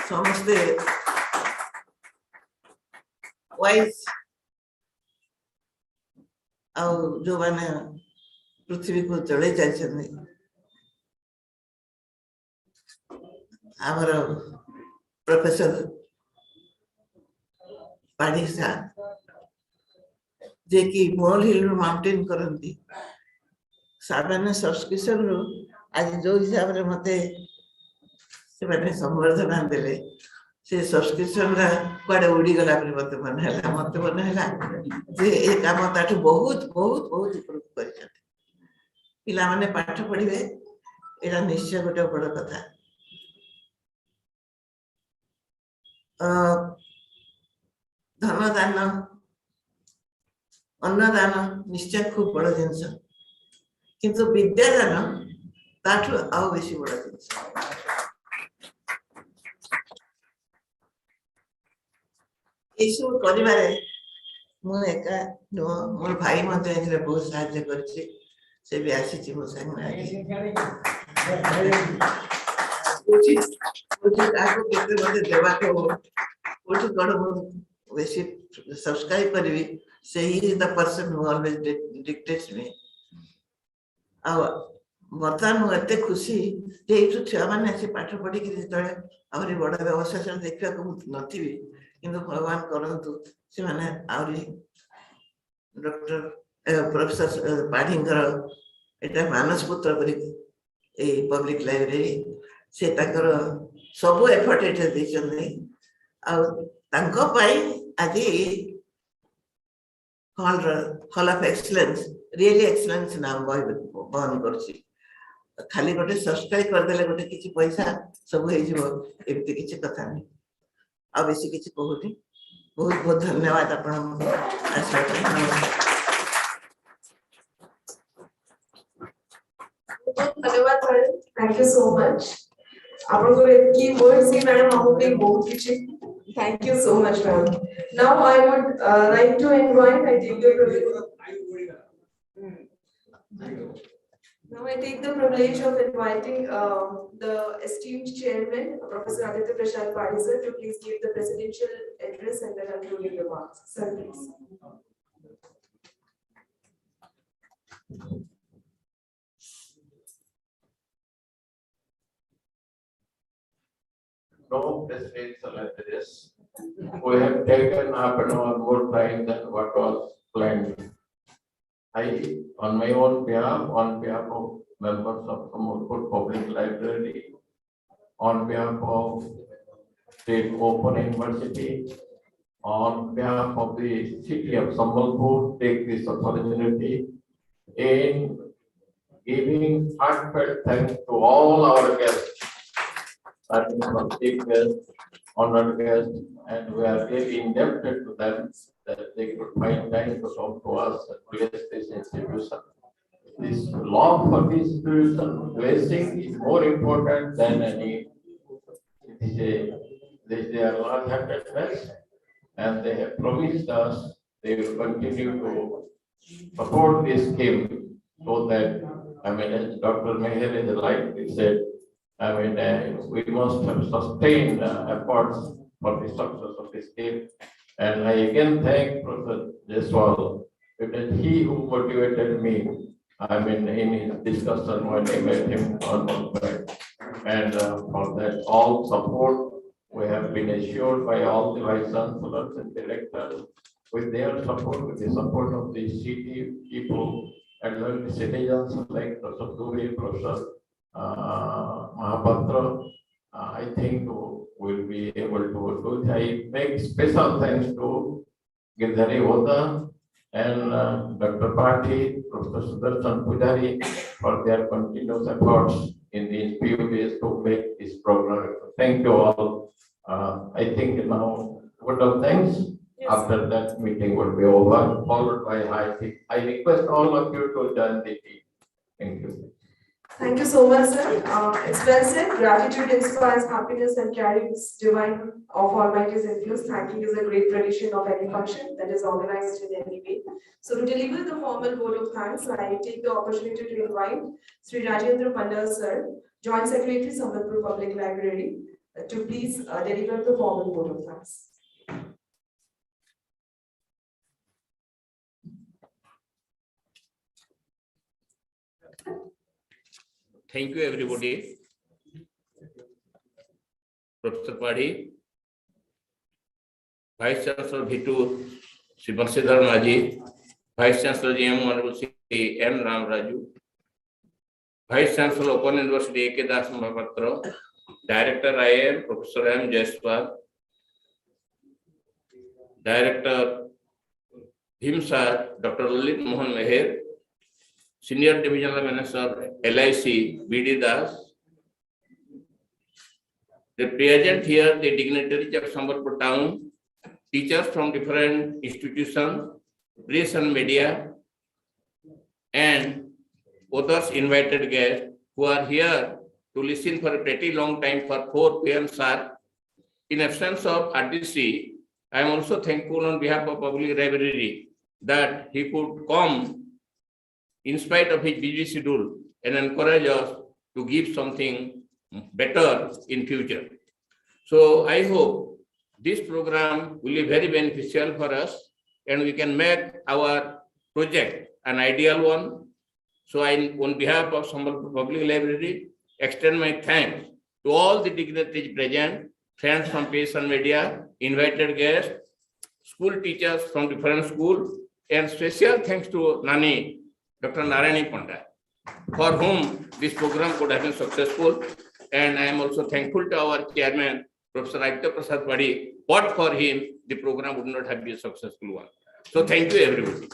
समस्ते वाइस जो माने पृथ्वी को चले चलते आमर प्रोफेसर पाड़ी साहब जे कि मोल हिल माउंटेन करंती सामान्य सब्सक्रिप्शन रो आज जो हिसाब रे मते से माने संवर्धना देले से सब्सक्रिप्शन रा कुआडे उड़ी गला पर मते मन हैला जे ए काम ताठू बहुत बहुत बहुत इम्प्रूव करिसथि पिला माने पाठ पढिबे एरा निश्चय गोटे बड़ कथा धन दान अन्नदान निश्चय खूब बड़ जिनस किंतु विद्यादान ताठू आउ बेसी बड़ जिनस एसु परिवारे मु एका नो मोर भाई मते एथरे बहुत सहायता करछि से भी आसी मो संग कुछ आको केते मते देवा को कुछ गड़ बेसी सब्सक्राइब करबी से ही the person who always dictates me आ बर्तमान मु एते खुशी जे एठु छुआ माने से पाठ पढ़ी कि जेतले आउरी बड़ व्यवसाय से देखा को नथिबी किंतु भगवान करंतु से माने आउरी डॉक्टर प्रोफेसर पाढ़ींकर एटा मानस पुत्र परि ए पब्लिक लाइब्रेरी से ताकर सब एफर्ट एटा देछन आ तांको पाई आज hall of excellence really excellence नाम बहन करछि खाली गोटे सब्सक्राइब कर देले गोटे किछि पैसा सब हे जिवो एमति किछि कथा नै आ बेसी किछि कहूनी बहुत बहुत धन्यवाद आपण धन्यवाद थैंक यू सो मच आपण को की वर्ड्स ही मैडम हमको भी बहुत किछि thank you so much ma'am now I would like to invite I take the privilege of inviting the esteemed chairman, Professor Aditya Prashad Padi sir, to please give the presidential address and the concluding remarks. Sir, please. No presidential address. We have taken half an hour more time than what was planned. I, on my own behalf, on behalf of members of Sambalpur Public Library, on behalf of State Open University, on behalf of the city of Sambalpur, take this opportunity in giving heartfelt thanks to all our guests, starting from chief guests, honored guests, and we are really indebted to them that they could find time to come to us and bless this institution. This love for this institution, blessing is more important than any. They are large-heartedness, and they have promised us they will continue to support this scheme so that, as Dr. Meher has rightly said, we must have sustained efforts for the success of this scheme. And I again thank Professor Jaiswal, because he who motivated me, in his discussion when I met him on Monday. And for that all support, we have been assured by all the vice chancellors and directors, with their support, with the support of the city people, and then the citizens like Professor Dubey, Professor Mahapatra, I think will be able to do it. I make special thanks to Girdhari Hoda and Dr. Pati, Professor Sudarshan Pujari for their continuous efforts in these few days to make this program. Thank you all. I think now, word of thanks. Yes. After that meeting will be over, followed by high tea. I request all of you to join the tea. Thank you. Thank you so much, sir. It's well said. Gratitude inspires happiness and carries divine of Almighty's influence. Thanking is a great tradition of any function that is organized in any way. So to deliver the formal vote of thanks, I take the opportunity to invite Sri Rajendra Pandal, sir, Joint Secretary, Sambalpur Public Library, to please deliver the formal vote of thanks. Thank you, everybody. Professor Padi, Vice Chancellor Bhitu Sibansidhar Maji, Vice Chancellor GM Honorable C. N. Ram Raju, Vice Chancellor Open University A.K. Das Mahapatra, Director IIM Professor M. Jaiswal, Director Himsa Dr. Lalit Mohan Meher, Senior Divisional Manager LIC B.D. Das. They present here the dignitaries of Sambalpur town, teachers from different institutions, press and media, and others invited guests who are here to listen for a pretty long time for 4 p.m. sharp. In absence of RDC, I am also thankful on behalf of Public Library that he could come in spite of his busy schedule and encourage us to give something better in future. So I hope this program will be very beneficial for us and we can make our project an ideal one. So I, on behalf of Sambalpur Public Library, extend my thanks to all the dignitaries present, friends from press and media, invited guests, school teachers from different schools, and special thanks to Nani, Dr. Narayani Pandya, for whom this program could have been successful. And I am also thankful to our chairman, Professor Aditya Prasad Padi. But for him, the program would not have been a successful one. So thank you, everybody.